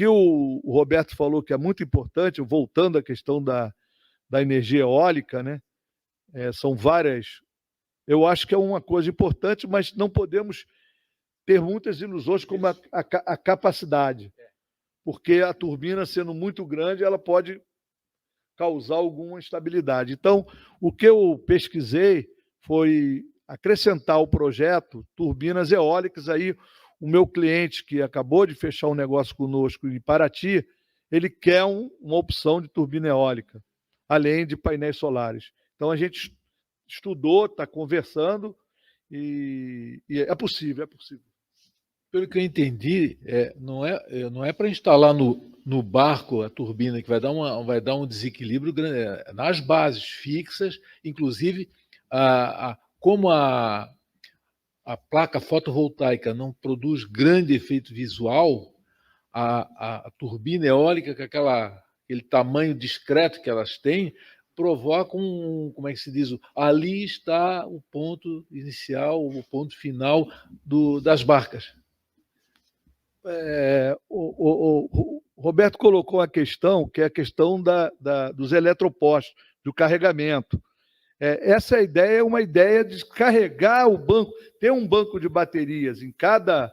Roberto falou que é muito importante, voltando à questão da energia eólica, né? São várias. Eu acho que é uma coisa importante, mas não podemos ter muitas ilusões como a capacidade, porque a turbina, sendo muito grande, ela pode causar alguma instabilidade. Então, o que eu pesquisei foi acrescentar ao projeto turbinas eólicas. Aí, o meu cliente, que acabou de fechar um negócio conosco em Paraty, ele quer uma opção de turbina eólica, além de painéis solares. Então, a gente estudou, está conversando, e é possível. Pelo que eu entendi, não é para instalar no barco a turbina, que vai dar um desequilíbrio grande, nas bases fixas, inclusive como a a placa fotovoltaica não produz grande efeito visual, a turbina eólica, com aquele tamanho discreto que elas têm, provoca como é que se diz? Ali está o ponto inicial, o ponto final das barcas. O Roberto colocou a questão, que é a questão dos eletropostos, do carregamento. Essa ideia é uma ideia de carregar o banco, ter um banco de baterias em cada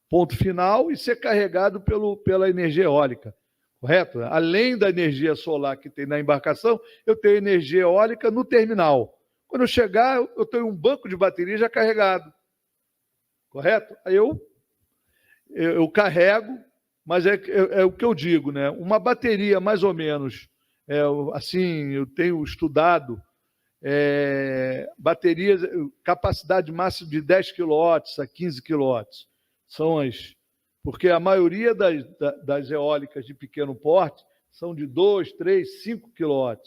ponto final e ser carregado pela energia eólica, correto? Além da energia solar que tem na embarcação, eu tenho energia eólica no terminal. Quando eu chegar, eu tenho um banco de bateria já carregado, correto? Aí eu carrego, mas é o que eu digo, né? Uma bateria mais ou menos, assim, eu tenho estudado baterias, capacidade máxima de 10 kW a 15 kW. Porque a maioria das eólicas de pequeno porte são de 2, 3, 5 kW,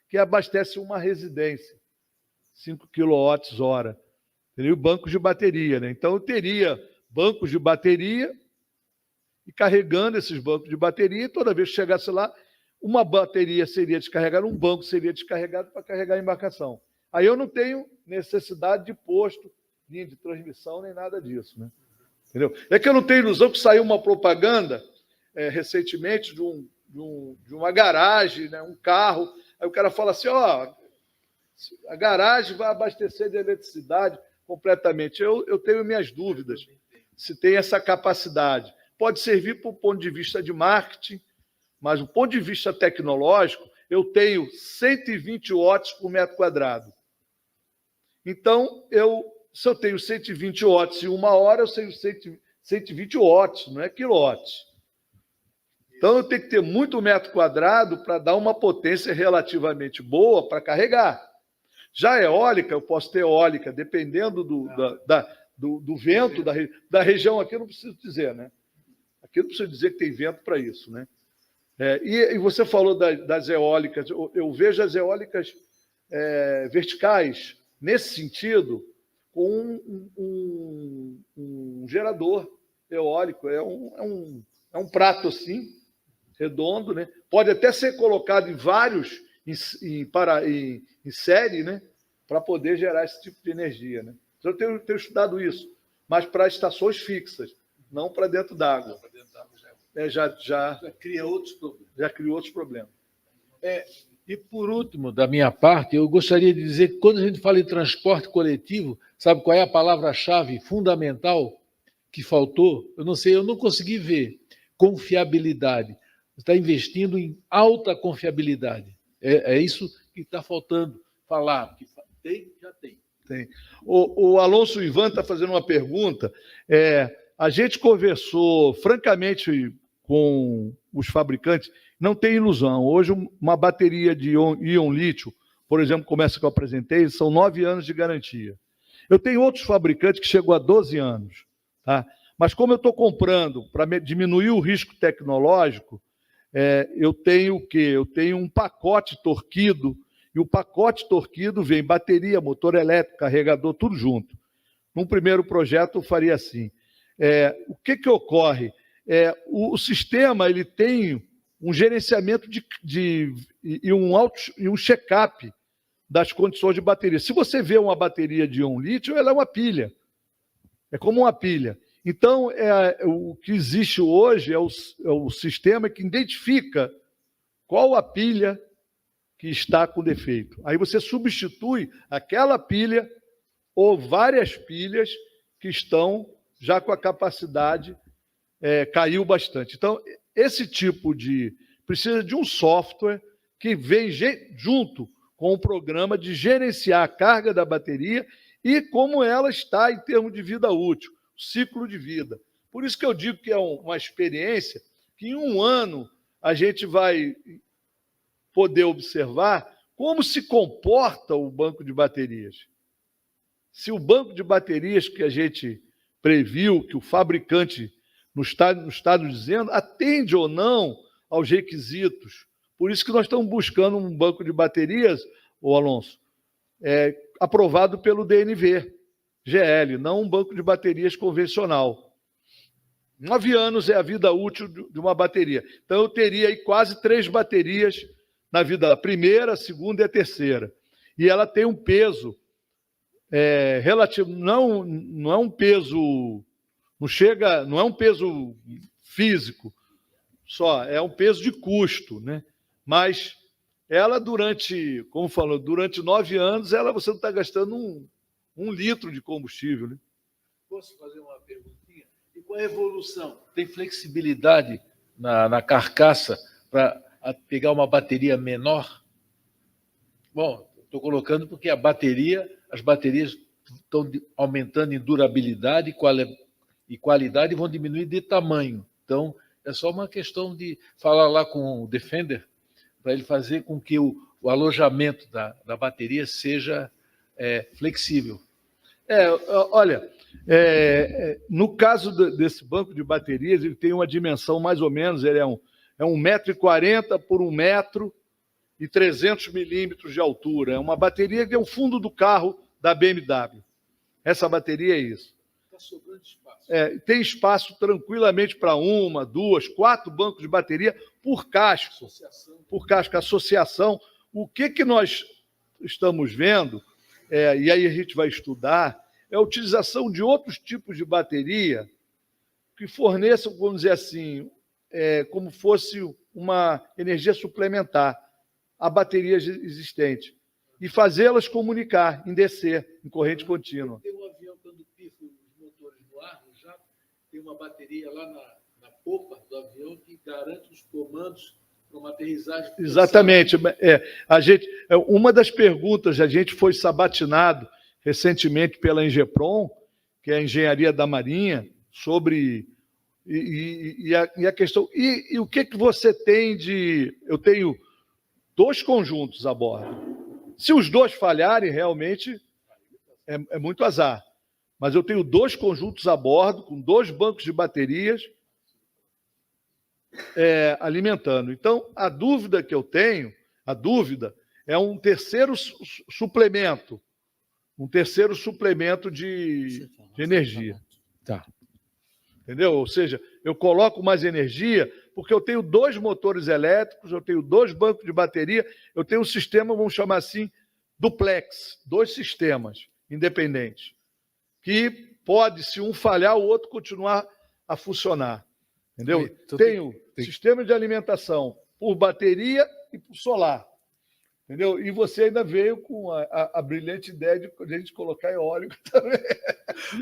que abastece uma residência, 5 kWh. Teria bancos de bateria, né? Então, eu teria bancos de bateria e carregando esses bancos de bateria, e toda vez que chegasse lá, uma bateria seria descarregada, um banco seria descarregado para carregar a embarcação. Aí eu não tenho necessidade de posto, linha de transmissão, nem nada disso, né? Entendeu? É que eu não tenho ilusão que saiu uma propaganda recentemente de uma garagem, né, um carro. Aí o cara fala assim, a garagem vai abastecer de eletricidade completamente. Eu tenho minhas dúvidas se tem essa capacidade. Pode servir para o ponto de vista de marketing, mas do ponto de vista tecnológico, eu tenho 120 watts por metro quadrado. Então, se eu tenho 120 watts em 1 hora, eu tenho 120 watts, não é quilowatts. Então, eu tenho que ter muito metro quadrado para dar uma potência relativamente boa para carregar. Já a eólica, eu posso ter eólica, dependendo do vento, da região aqui, eu não preciso dizer, né? Aqui eu não preciso dizer que tem vento para isso, né? E você falou das eólicas, eu vejo as eólicas verticais, nesse sentido, com um gerador eólico. É um prato assim, redondo, né? Pode até ser colocado em vários, em série, né? Para poder gerar esse tipo de energia, né? Então, eu tenho estudado isso, mas para estações fixas, não para dentro d'água. Já cria outros problemas. Já criou outros problemas. E, por último, da minha parte, eu gostaria de dizer que, quando a gente fala em transporte coletivo, sabe qual é a palavra-chave fundamental que faltou? Eu não sei, eu não consegui ver. Confiabilidade. Você está investindo em alta confiabilidade. É isso que está faltando falar. Porque já tem. O Alonso Ivan está fazendo uma pergunta. A gente conversou francamente com os fabricantes, não tem ilusão. Hoje, uma bateria de íon lítio, por exemplo, como essa que eu apresentei, são 9 anos de garantia. Eu tenho outros fabricantes que chegam a 12 anos. Tá? Mas como eu estou comprando para diminuir o risco tecnológico, eu tenho o quê? Eu tenho um pacote Torquido, e o pacote Torquido vem bateria, motor elétrico, carregador, tudo junto. Num primeiro projeto, eu faria assim. O que ocorre? O sistema ele tem um gerenciamento e um check-up das condições de bateria. Se você vê uma bateria de íon lítio, ela é uma pilha. É como uma pilha. Então, o que existe hoje é o sistema que identifica qual a pilha que está com defeito. Aí você substitui aquela pilha ou várias pilhas que estão já com a capacidade, caiu bastante. Então, esse tipo precisa de um software que vem junto com o programa de gerenciar a carga da bateria e como ela está em termos de vida útil, ciclo de vida. Por isso que eu digo que é uma experiência que em 1 ano a gente vai poder observar como se comporta o banco de baterias. Se o banco de baterias que a gente previu, que o fabricante nos está dizendo, atende ou não aos requisitos. Por isso que nós estamos buscando um banco de baterias, Alonso, aprovado pelo DNV. GL, não um banco de baterias convencional. 9 anos é a vida útil de uma bateria. Então, eu teria aí quase 3 baterias na vida, a primeira, a segunda e a terceira. E ela tem um peso relativo, não é um peso, não é um peso físico só, é um peso de custo, né? Mas ela como falou, durante 9 anos, você não está gastando um litro de combustível, né? Posso fazer uma perguntinha? E qual é a evolução? Tem flexibilidade na carcaça para pegar uma bateria menor? Bom, estou colocando porque as baterias estão aumentando em durabilidade e qualidade e vão diminuir de tamanho. Então, é só uma questão de falar lá com o Defender para ele fazer com que o alojamento da bateria seja flexível. Olha, no caso desse banco de baterias, ele tem uma dimensão mais ou menos, ele é 1,40 m por 1 metro e 300 milímetros de altura. É uma bateria que é o fundo do carro da BMW. Essa bateria é isso. Está sobrando espaço. Tem espaço tranquilamente para 1, 2, 4 bancos de bateria por casco. Associação. O que nós estamos vendo, e aí a gente vai estudar, é a utilização de outros tipos de bateria que forneçam, vamos dizer assim, como fosse uma energia suplementar à bateria existente e fazê-las comunicar em DC, em corrente contínua. Tem um avião, quando pifa os motores no ar, já tem uma bateria lá na popa do avião que garante os comandos para uma aterrissagem. Exatamente. Uma das perguntas, a gente foi sabatinado recentemente pela Engeprom, que é a Engenharia da Marinha, sobre a questão. E o que você tem de... Eu tenho 2 conjuntos a bordo. Se os 2 falharem, realmente é muito azar. Mas eu tenho 2 conjuntos a bordo, com 2 bancos de baterias alimentando. Então, a dúvida que eu tenho, é um terceiro suplemento. Um terceiro suplemento de energia. Tá. Entendeu? Ou seja, eu coloco mais energia porque eu tenho 2 motores elétricos, eu tenho 2 bancos de bateria, eu tenho um sistema, vamos chamar assim, duplex, 2 sistemas independentes, que pode, se um falhar, o outro continuar a funcionar. Entendeu? Então, tenho sistema de alimentação por bateria e por solar. Entendeu? E você ainda veio com a brilhante ideia de a gente colocar eólico também.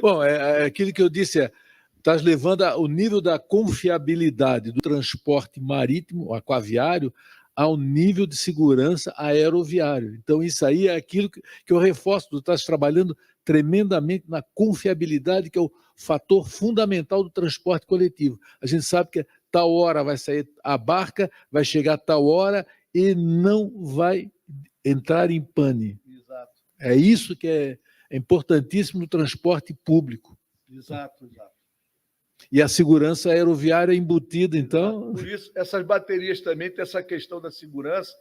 Bom, aquilo que eu disse estás levando o nível da confiabilidade do transporte marítimo, aquaviário, ao nível de segurança aeroviário. Então, isso aí é aquilo que eu reforço, tu estás trabalhando tremendamente na confiabilidade, que é o fator fundamental do transporte coletivo. A gente sabe que tal hora vai sair a barca, vai chegar tal hora e não vai entrar em pane. Exato. É isso que é importantíssimo no transporte público. Exato. E a segurança aeroviária embutida, então... Por isso, essas baterias também têm essa questão da segurança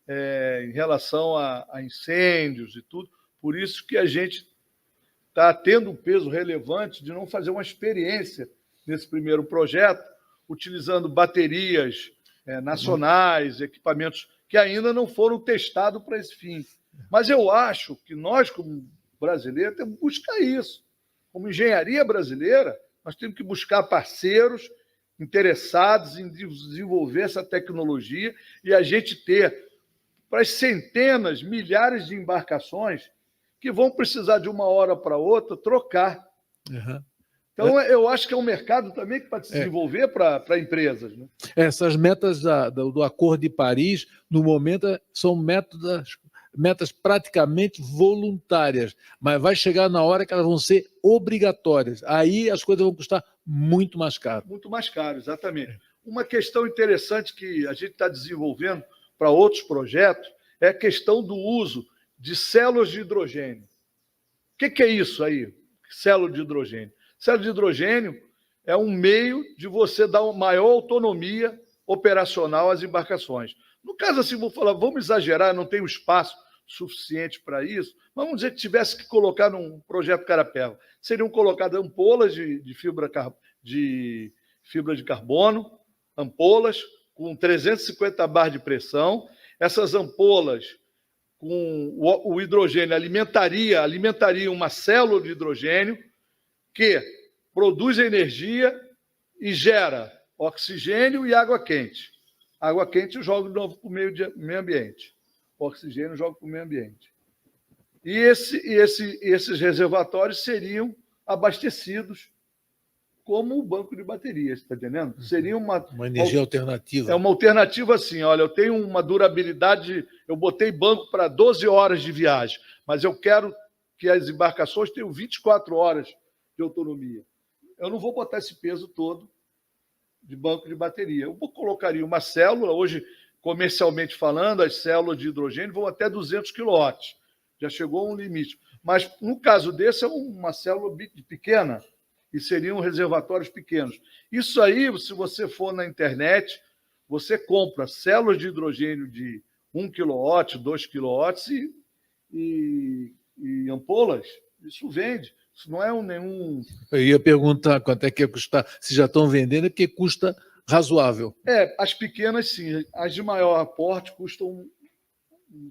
em relação a incêndios e tudo. Por isso que a gente está tendo um peso relevante de não fazer uma experiência nesse primeiro projeto, utilizando baterias nacionais, equipamentos que ainda não foram testados para esse fim. Mas eu acho que nós, como brasileiros, temos que buscar isso. Como engenharia brasileira, nós temos que buscar parceiros interessados em desenvolver essa tecnologia e a gente ter para as centenas, milhares de embarcações que vão precisar de uma hora para outra trocar. Uhum. Então, eu acho que é um mercado também que pode se desenvolver para empresas. Né? Essas metas do Acordo de Paris, no momento, são metas praticamente voluntárias, mas vai chegar na hora que elas vão ser obrigatórias. Aí as coisas vão custar muito mais caro. Muito mais caro, exatamente. Uma questão interessante que a gente está desenvolvendo para outros projetos é a questão do uso de células de hidrogênio. O que é isso aí, célula de hidrogênio? Célula de hidrogênio é um meio de você dar uma maior autonomia operacional às embarcações. No caso assim, vou falar, vamos exagerar, não tem espaço suficiente para isso, vamos dizer que tivesse que colocar num projeto Carapeva, seriam colocadas ampolas de fibra de carbono, ampolas com 350 bar de pressão. Essas ampolas com o hidrogênio alimentaria uma célula de hidrogênio que produz energia e gera oxigênio e água quente. Água quente eu jogo de novo para o meio ambiente. O oxigênio eu jogo para o meio ambiente. E esses reservatórios seriam abastecidos como o banco de baterias, está entendendo? Seria uma energia alternativa. É uma alternativa assim, olha, eu tenho uma durabilidade, eu botei banco para 12 horas de viagem, mas eu quero que as embarcações tenham 24 horas de autonomia. Eu não vou botar esse peso todo de banco de bateria. Eu colocaria uma célula, hoje, comercialmente falando, as células de hidrogênio vão até 200 kW. Já chegou a um limite. Mas, no caso desse, é uma célula pequena, e seriam reservatórios pequenos. Isso aí, se você for na internet, você compra células de hidrogênio de 1 kW, 2 kW e ampolas. Isso vende. Isso não é nenhum... Eu ia perguntar quanto é que ia custar. Se já estão vendendo, é porque custa razoável. As pequenas, sim. As de maior porte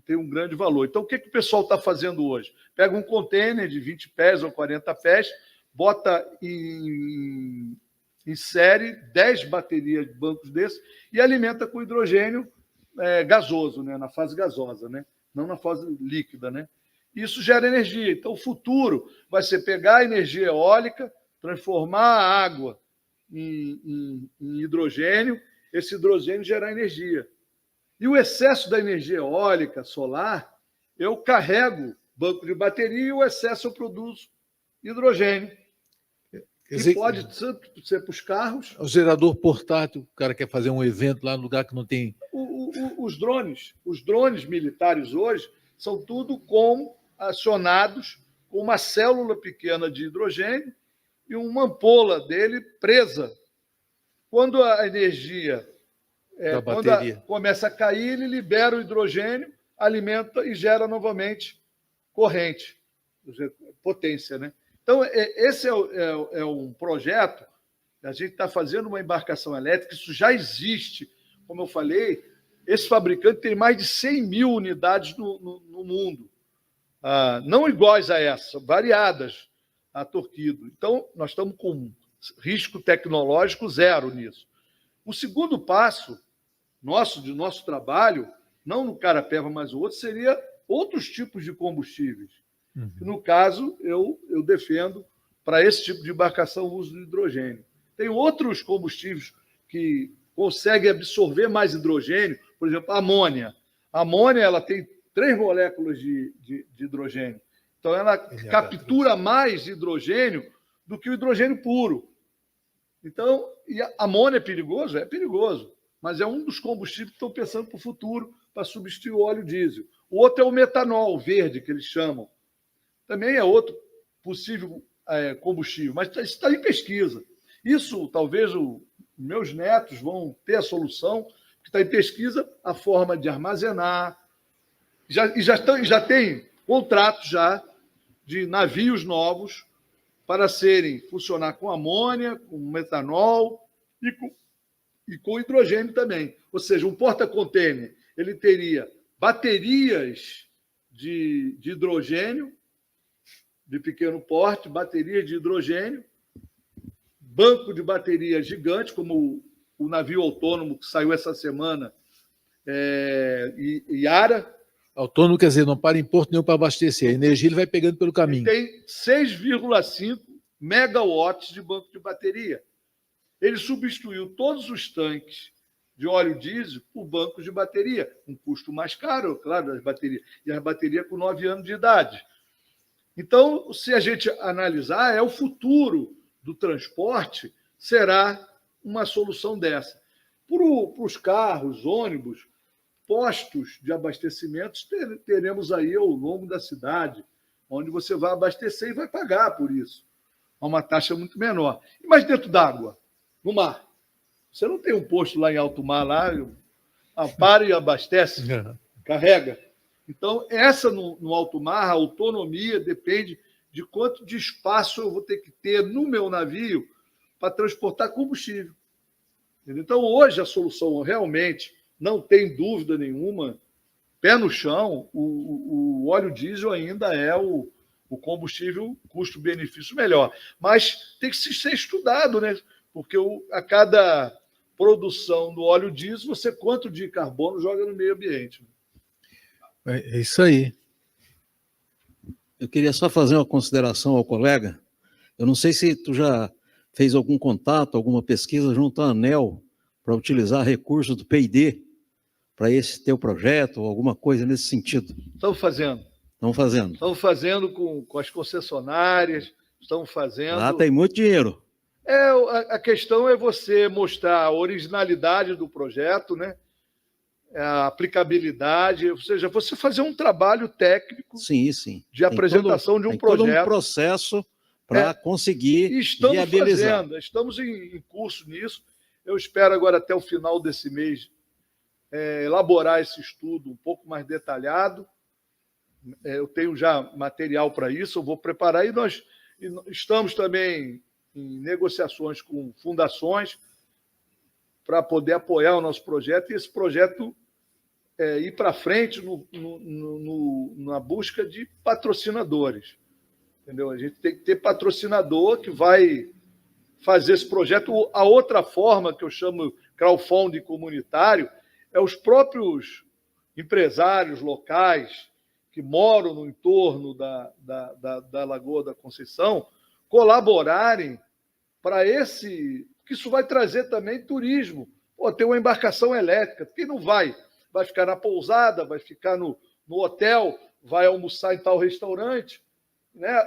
têm um grande valor. Então, o que o pessoal está fazendo hoje? Pega um container de 20 pés ou 40 pés, bota em série 10 baterias de bancos desses e alimenta com hidrogênio gasoso, né? Na fase gasosa, né? Não na fase líquida, né? Isso gera energia. Então, o futuro vai ser pegar a energia eólica, transformar a água em hidrogênio, esse hidrogênio gerar energia. E o excesso da energia eólica, solar, eu carrego banco de bateria e o excesso eu produzo hidrogênio. E pode ser para os carros. O gerador portátil, o cara quer fazer um evento lá no lugar que não tem... Os drones militares hoje são tudo acionados com uma célula pequena de hidrogênio e uma ampola dele presa. Quando a energia começa a cair, ele libera o hidrogênio, alimenta e gera novamente corrente, potência, né? Então, esse é um projeto, a gente está fazendo uma embarcação elétrica, isso já existe. Como eu falei, esse fabricante tem mais de 100 mil unidades no mundo, não iguais a essa, variadas a Torqeedo. Então, nós estamos com risco tecnológico zero nisso. O segundo passo do nosso trabalho, não no Carapeva, mas o outro, seria outros tipos de combustíveis. No caso, eu defendo para esse tipo de embarcação o uso do hidrogênio. Tem outros combustíveis que conseguem absorver mais hidrogênio, por exemplo, a amônia. A amônia ela tem 3 moléculas de hidrogênio. Então, ela captura mais hidrogênio do que o hidrogênio puro. Então, e a amônia é perigoso? É perigoso, mas é um dos combustíveis que estão pensando para o futuro para substituir o óleo diesel. O outro é o metanol verde, que eles chamam. Também é outro possível combustível, mas está em pesquisa. Isso, talvez, meus netos vão ter a solução, que está em pesquisa, a forma de armazenar. Já tem contratos de navios novos para funcionar com amônia, com metanol e com hidrogênio também. Ou seja, um porta-container ele teria baterias de hidrogênio, de pequeno porte, baterias de hidrogênio, banco de bateria gigante, como o navio autônomo que saiu essa semana, Yara. Autônomo quer dizer, não para em porto nenhum para abastecer. A energia ele vai pegando pelo caminho. Tem 6,5 megawatts de banco de bateria. Ele substituiu todos os tanques de óleo diesel por bancos de bateria, um custo mais caro, claro, das baterias, e as baterias com 9 anos de idade. Então, se a gente analisar, o futuro do transporte será uma solução dessa. Para os carros, ônibus, postos de abastecimento, teremos aí ao longo da cidade, onde você vai abastecer e vai pagar por isso, a uma taxa muito menor. Mas dentro d'água, no mar, você não tem um posto lá em alto mar, para e abastece, carrega. Então, essa no alto mar, a autonomia depende de quanto de espaço eu vou ter que ter no meu navio para transportar combustível. Então, hoje, a solução realmente, não tem dúvida nenhuma, pé no chão, o óleo diesel ainda é o combustível custo-benefício melhor. Mas tem que ser estudado, né? Porque a cada produção do óleo diesel, você quanto de carbono joga no meio ambiente. É isso aí. Eu queria só fazer uma consideração ao colega. Eu não sei se tu já fez algum contato, alguma pesquisa junto à ANEEL para utilizar recursos do P&D para esse teu projeto, ou alguma coisa nesse sentido. Estamos fazendo. Estão fazendo. Estamos fazendo com as concessionárias, estamos fazendo... Lá tem muito dinheiro. A questão é você mostrar a originalidade do projeto, né? A aplicabilidade, ou seja, você fazer um trabalho técnico sim, sim. de apresentação de um projeto. Todo um processo para conseguir estamos viabilizar. Fazendo, estamos em curso nisso. Eu espero agora até o final desse mês elaborar esse estudo um pouco mais detalhado. Eu tenho já material para isso, eu vou preparar e nós estamos também em negociações com fundações para poder apoiar o nosso projeto e esse projeto ir para frente na busca de patrocinadores. Entendeu? A gente tem que ter patrocinador que vai fazer esse projeto. A outra forma, que eu chamo crowdfunding comunitário, é os próprios empresários locais que moram no entorno da Lagoa da Conceição colaborarem para esse... que isso vai trazer também turismo. Ter uma embarcação elétrica. Quem não vai? Vai ficar na pousada, vai ficar no hotel, vai almoçar em tal restaurante, né?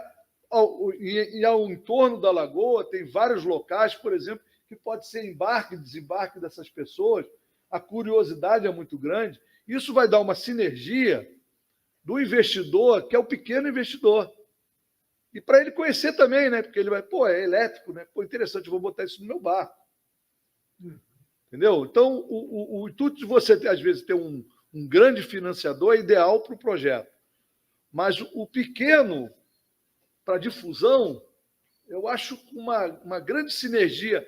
E ao entorno da lagoa tem vários locais, por exemplo, que pode ser embarque e desembarque dessas pessoas. A curiosidade é muito grande. Isso vai dar uma sinergia do investidor, que é o pequeno investidor. E para ele conhecer também, né? Porque ele vai, é elétrico, né? Interessante, eu vou botar isso no meu barco. Entendeu? Então, o intuito de você, às vezes, ter um grande financiador é ideal para o projeto. Mas o pequeno, para difusão, eu acho uma grande sinergia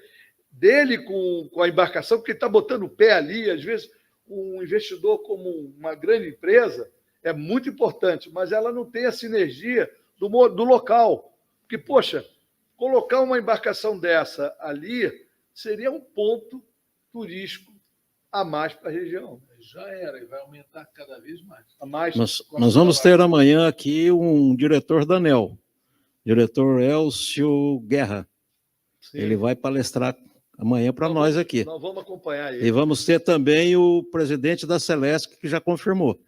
dele com a embarcação, porque ele está botando o pé ali. Às vezes, um investidor como uma grande empresa é muito importante, mas ela não tem a sinergia do local. Porque, poxa, colocar uma embarcação dessa ali seria um ponto turístico a mais para a região. Já era, e vai aumentar cada vez mais. Nós vamos ter amanhã aqui um diretor da ANEEL, diretor Elcio Guerra. Sim. Ele vai palestrar amanhã para nós aqui. Nós vamos acompanhar ele. E vamos ter também o presidente da Celesc, que já confirmou.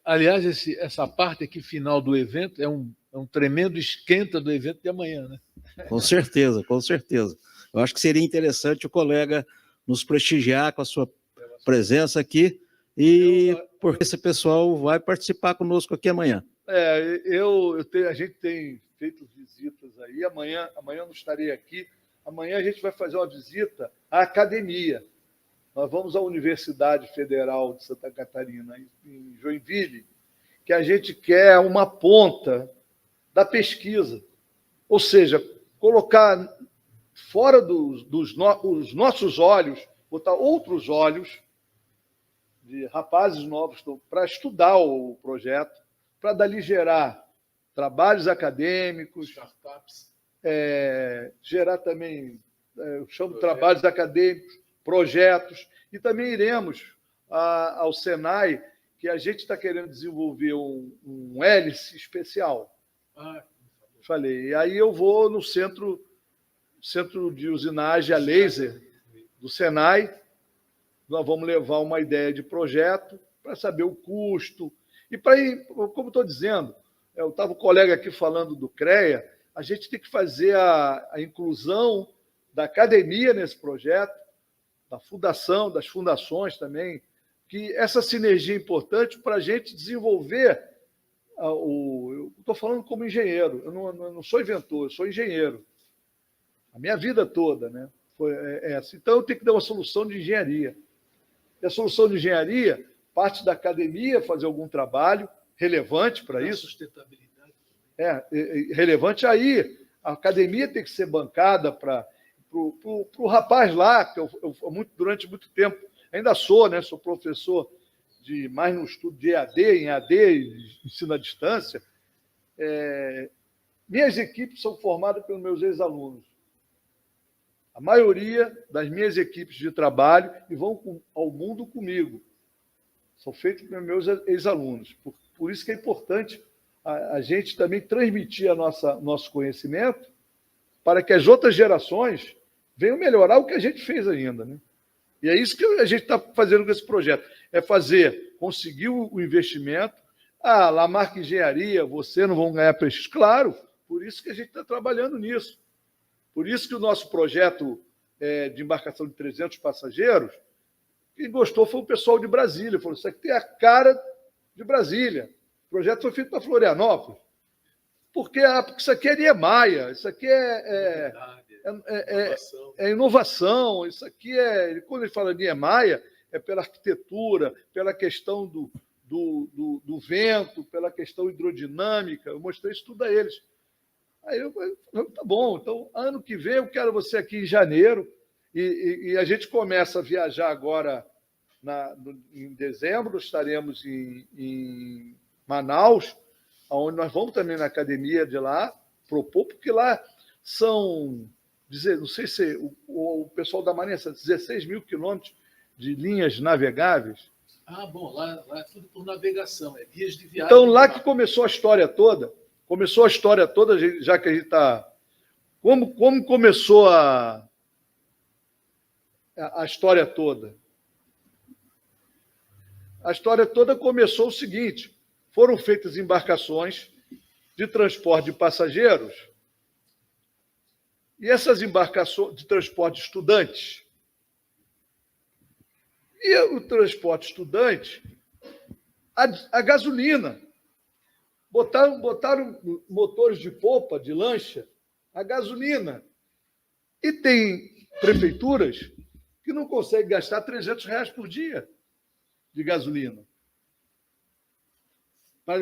Aliás, essa parte aqui final do evento é um tremendo esquenta do evento de amanhã, né? Com certeza, com certeza. Eu acho que seria interessante o colega nos prestigiar com a sua presença aqui, porque esse pessoal vai participar conosco aqui amanhã. A gente tem feito visitas aí, amanhã eu não estarei aqui, amanhã a gente vai fazer uma visita à academia. Nós vamos à Universidade Federal de Santa Catarina, em Joinville, que a gente quer uma ponta da pesquisa, ou seja, colocar fora os nossos olhos, botar outros olhos de rapazes novos para estudar o projeto, para dali gerar trabalhos acadêmicos, startups, gerar também, eu chamo de trabalhos acadêmicos, projetos, e também iremos ao Senai, que a gente está querendo desenvolver um hélice especial. Falei, e aí eu vou no centro de usinagem a laser do Senai, nós vamos levar uma ideia de projeto para saber o custo. E para ir, como estou dizendo, eu estava o colega aqui falando do CREA, a gente tem que fazer a inclusão da academia nesse projeto, da fundação, das fundações também, que essa sinergia é importante para a gente desenvolver. Eu estou falando como engenheiro, eu não sou inventor, eu sou engenheiro. A minha vida toda, né, foi essa. Então, eu tenho que dar uma solução de engenharia. E a solução de engenharia parte da academia fazer algum trabalho relevante para isso. Sustentabilidade. Relevante aí. A academia tem que ser bancada para o rapaz lá, que durante muito tempo, ainda sou, né? Sou professor mais no estudo de EAD, em AD, ensino à distância. Minhas equipes são formadas pelos meus ex-alunos. A maioria das minhas equipes de trabalho e vão ao mundo comigo. São feitos pelos meus ex-alunos. Por isso que é importante a gente também transmitir nosso conhecimento para que as outras gerações venham melhorar o que a gente fez ainda, né? E é isso que a gente está fazendo com esse projeto. Conseguir o investimento. Lamarca Engenharia, você não vão ganhar prestígio. Claro, por isso que a gente está trabalhando nisso. Por isso que o nosso projeto de embarcação de 300 passageiros, quem gostou foi o pessoal de Brasília. Falou, isso aqui tem a cara de Brasília. O projeto foi feito para Florianópolis. Porque isso aqui é Niemeyer, isso aqui é inovação, isso aqui quando ele fala Niemeyer, é pela arquitetura, pela questão do vento, pela questão hidrodinâmica. Eu mostrei isso tudo a eles. Aí eu falei, tá bom, então ano que vem eu quero você aqui em janeiro, e a gente começa a viajar agora em dezembro, estaremos em Manaus, onde nós vamos também na academia de lá, propor, porque lá são, não sei se o pessoal da Marinha, 16 mil quilômetros de linhas navegáveis. Bom, lá é tudo por navegação, é vias de viagem. Então, lá que começou a história toda, já que a gente está... Como começou a história toda? A história toda começou o seguinte: foram feitas embarcações de transporte de passageiros, e essas embarcações de transporte de estudantes. E o transporte estudante, a gasolina. Botaram motores de popa, de lancha, a gasolina. E tem prefeituras que não conseguem gastar R$300 por dia de gasolina para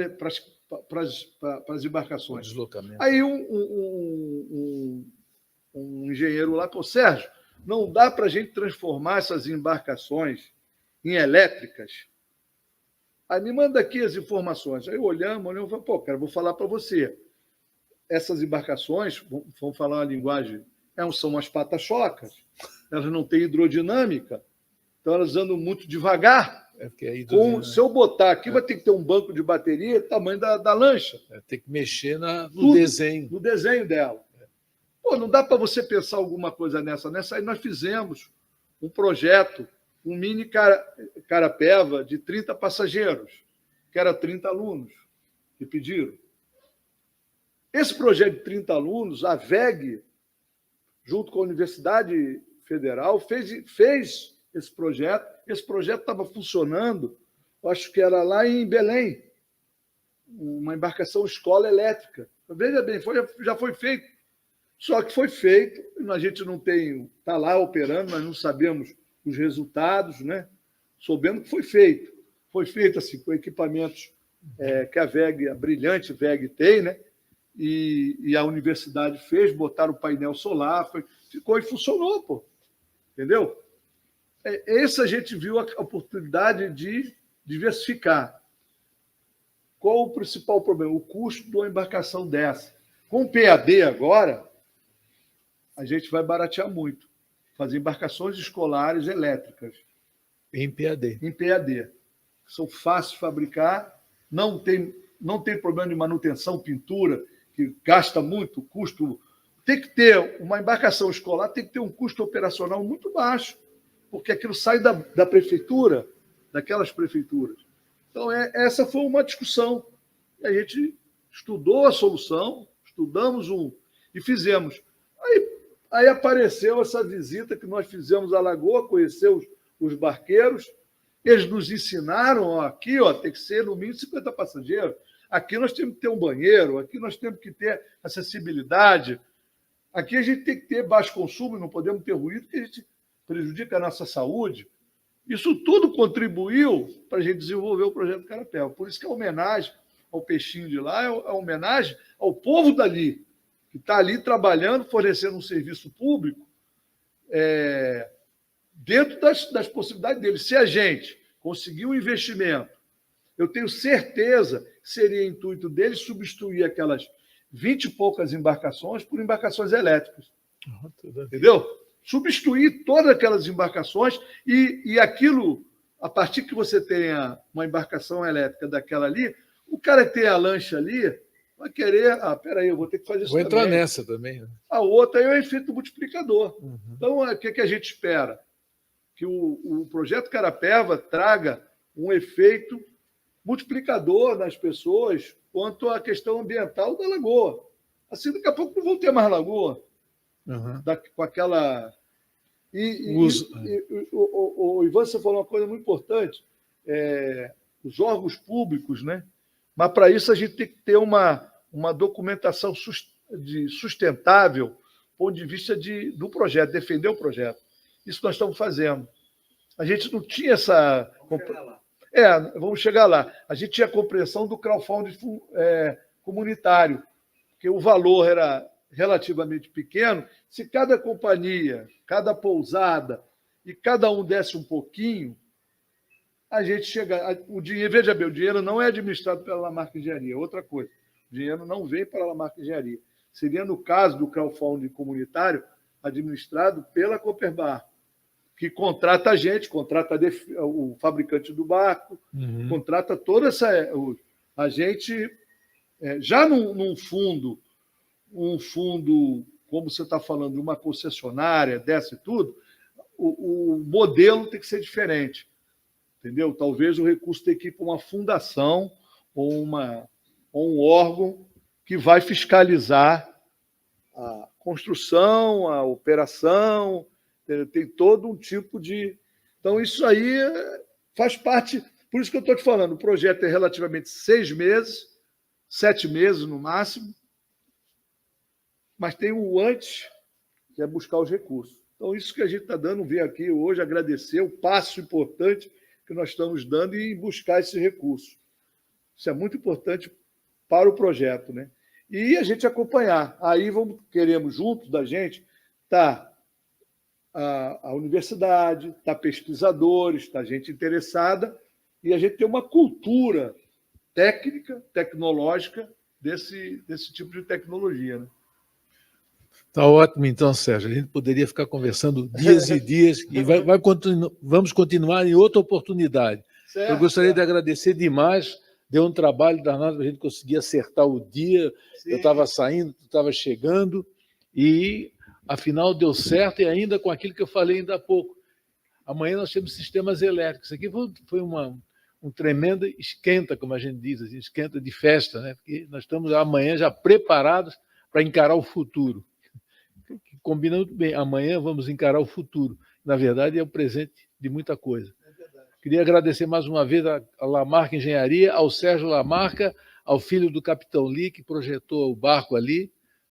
as embarcações. Deslocamento. Aí um engenheiro lá, Sérgio, não dá para a gente transformar essas embarcações em elétricas? Aí me manda aqui as informações. Aí olhamos, cara, vou falar para você. Essas embarcações, vamos falar uma linguagem, são umas pata-chocas, elas não têm hidrodinâmica, então elas andam muito devagar. Se eu botar aqui, vai ter que ter um banco de bateria tamanho da lancha. Tem que mexer no desenho. No desenho dela. Não dá para você pensar alguma coisa nessa. Nessa aí nós fizemos um projeto, um mini Carapeva de 30 passageiros, que era 30 alunos que pediram. Esse projeto de 30 alunos, a VEG, junto com a Universidade Federal, fez esse projeto. Esse projeto estava funcionando, eu acho que era lá em Belém, uma embarcação escola elétrica. Veja bem, já foi feito. Só que foi feito, a gente não tem, está lá operando, nós não sabemos os resultados, né? Soubendo que foi feito. Foi feito assim, com equipamentos que a brilhante VEG tem, né? E a universidade fez, botaram o painel solar, ficou e funcionou, pô. Entendeu? Esse a gente viu a oportunidade de diversificar. Qual o principal problema? O custo de uma embarcação dessa. Com o PAD agora, a gente vai baratear muito. Fazer embarcações escolares elétricas. Em PAD. Em PAD. São fáceis de fabricar, não tem problema de manutenção, pintura, que gasta muito, custo. Tem que ter uma embarcação escolar, tem que ter um custo operacional muito baixo, porque aquilo sai da prefeitura, daquelas prefeituras. Então, essa foi uma discussão. E a gente estudou a solução, estudamos e fizemos. Aí apareceu essa visita que nós fizemos à Lagoa, conhecer os barqueiros. Eles nos ensinaram, aqui tem que ser no mínimo 50 passageiros. Aqui nós temos que ter um banheiro, aqui nós temos que ter acessibilidade. Aqui a gente tem que ter baixo consumo, não podemos ter ruído, porque a gente prejudica a nossa saúde. Isso tudo contribuiu para a gente desenvolver o projeto Carapeva. Por isso que a homenagem ao peixinho de lá é a homenagem ao povo dali, que está ali trabalhando, fornecendo um serviço público dentro das possibilidades deles. Se a gente conseguir um investimento, eu tenho certeza que seria intuito deles substituir aquelas 20 e poucas embarcações por embarcações elétricas. Entendeu? Substituir todas aquelas embarcações e aquilo, a partir que você tenha uma embarcação elétrica daquela ali, o cara que tem a lancha ali vai querer, peraí, eu vou ter que fazer isso também. Vou entrar também. nessa também. Né? A outra é o efeito multiplicador. Então, o que a gente espera? Que o projeto Carapeva traga um efeito multiplicador nas pessoas quanto à questão ambiental da lagoa. Assim, daqui a pouco não vão ter mais lagoa. Com aquela... O Ivan, você falou uma coisa muito importante. Os órgãos públicos, né? Mas, para isso, a gente tem que ter uma documentação sustentável do ponto de vista do projeto, defender o projeto. Isso nós estamos fazendo. A gente não tinha essa... Vamos chegar lá. A gente tinha a compreensão do crowdfunding comunitário, porque o valor era relativamente pequeno. Se cada companhia, cada pousada e cada um desse um pouquinho, a gente chega... O dinheiro, veja bem, o dinheiro não é administrado pela Lamarca Engenharia, é outra coisa. O dinheiro não vem para a Lamarca Engenharia. Seria, no caso do crowdfunding comunitário, administrado pela Cooperbar, que contrata a gente, contrata o fabricante do barco, contrata toda essa... A gente, já num fundo, como você está falando, uma concessionária, dessa e tudo, o modelo tem que ser diferente. Entendeu? Talvez o recurso tenha que ir para uma fundação ou um órgão que vai fiscalizar a construção, a operação, tem todo um tipo de... Então, isso aí faz parte... Por isso que eu estou te falando, o projeto é relativamente 6 meses, 7 meses no máximo, mas tem o antes, que é buscar os recursos. Então, isso que a gente está dando, vir aqui hoje, agradecer o passo importante que nós estamos dando e buscar esses recursos. Isso é muito importante para o projeto, né? E a gente acompanhar. Aí queremos, juntos da gente, a universidade, pesquisadores, gente interessada, e a gente ter uma cultura técnica, tecnológica desse tipo de tecnologia. Né? Está ótimo, então, Sérgio. A gente poderia ficar conversando dias e dias, e vamos continuar em outra oportunidade. Certo, eu gostaria de agradecer demais, deu um trabalho danado para a gente conseguir acertar o dia. Sim. Eu estava saindo, tu estava chegando, e afinal deu certo, e ainda com aquilo que eu falei ainda há pouco. Amanhã nós temos sistemas elétricos. Aqui foi um tremendo esquenta, como a gente diz, assim, esquenta de festa, né? Porque nós estamos amanhã já preparados para encarar o futuro. Combina muito bem. Amanhã vamos encarar o futuro. Na verdade, é o presente de muita coisa. Queria agradecer mais uma vez a Lamarca Engenharia, ao Sérgio Lamarca, ao filho do Capitão Lee, que projetou o barco ali,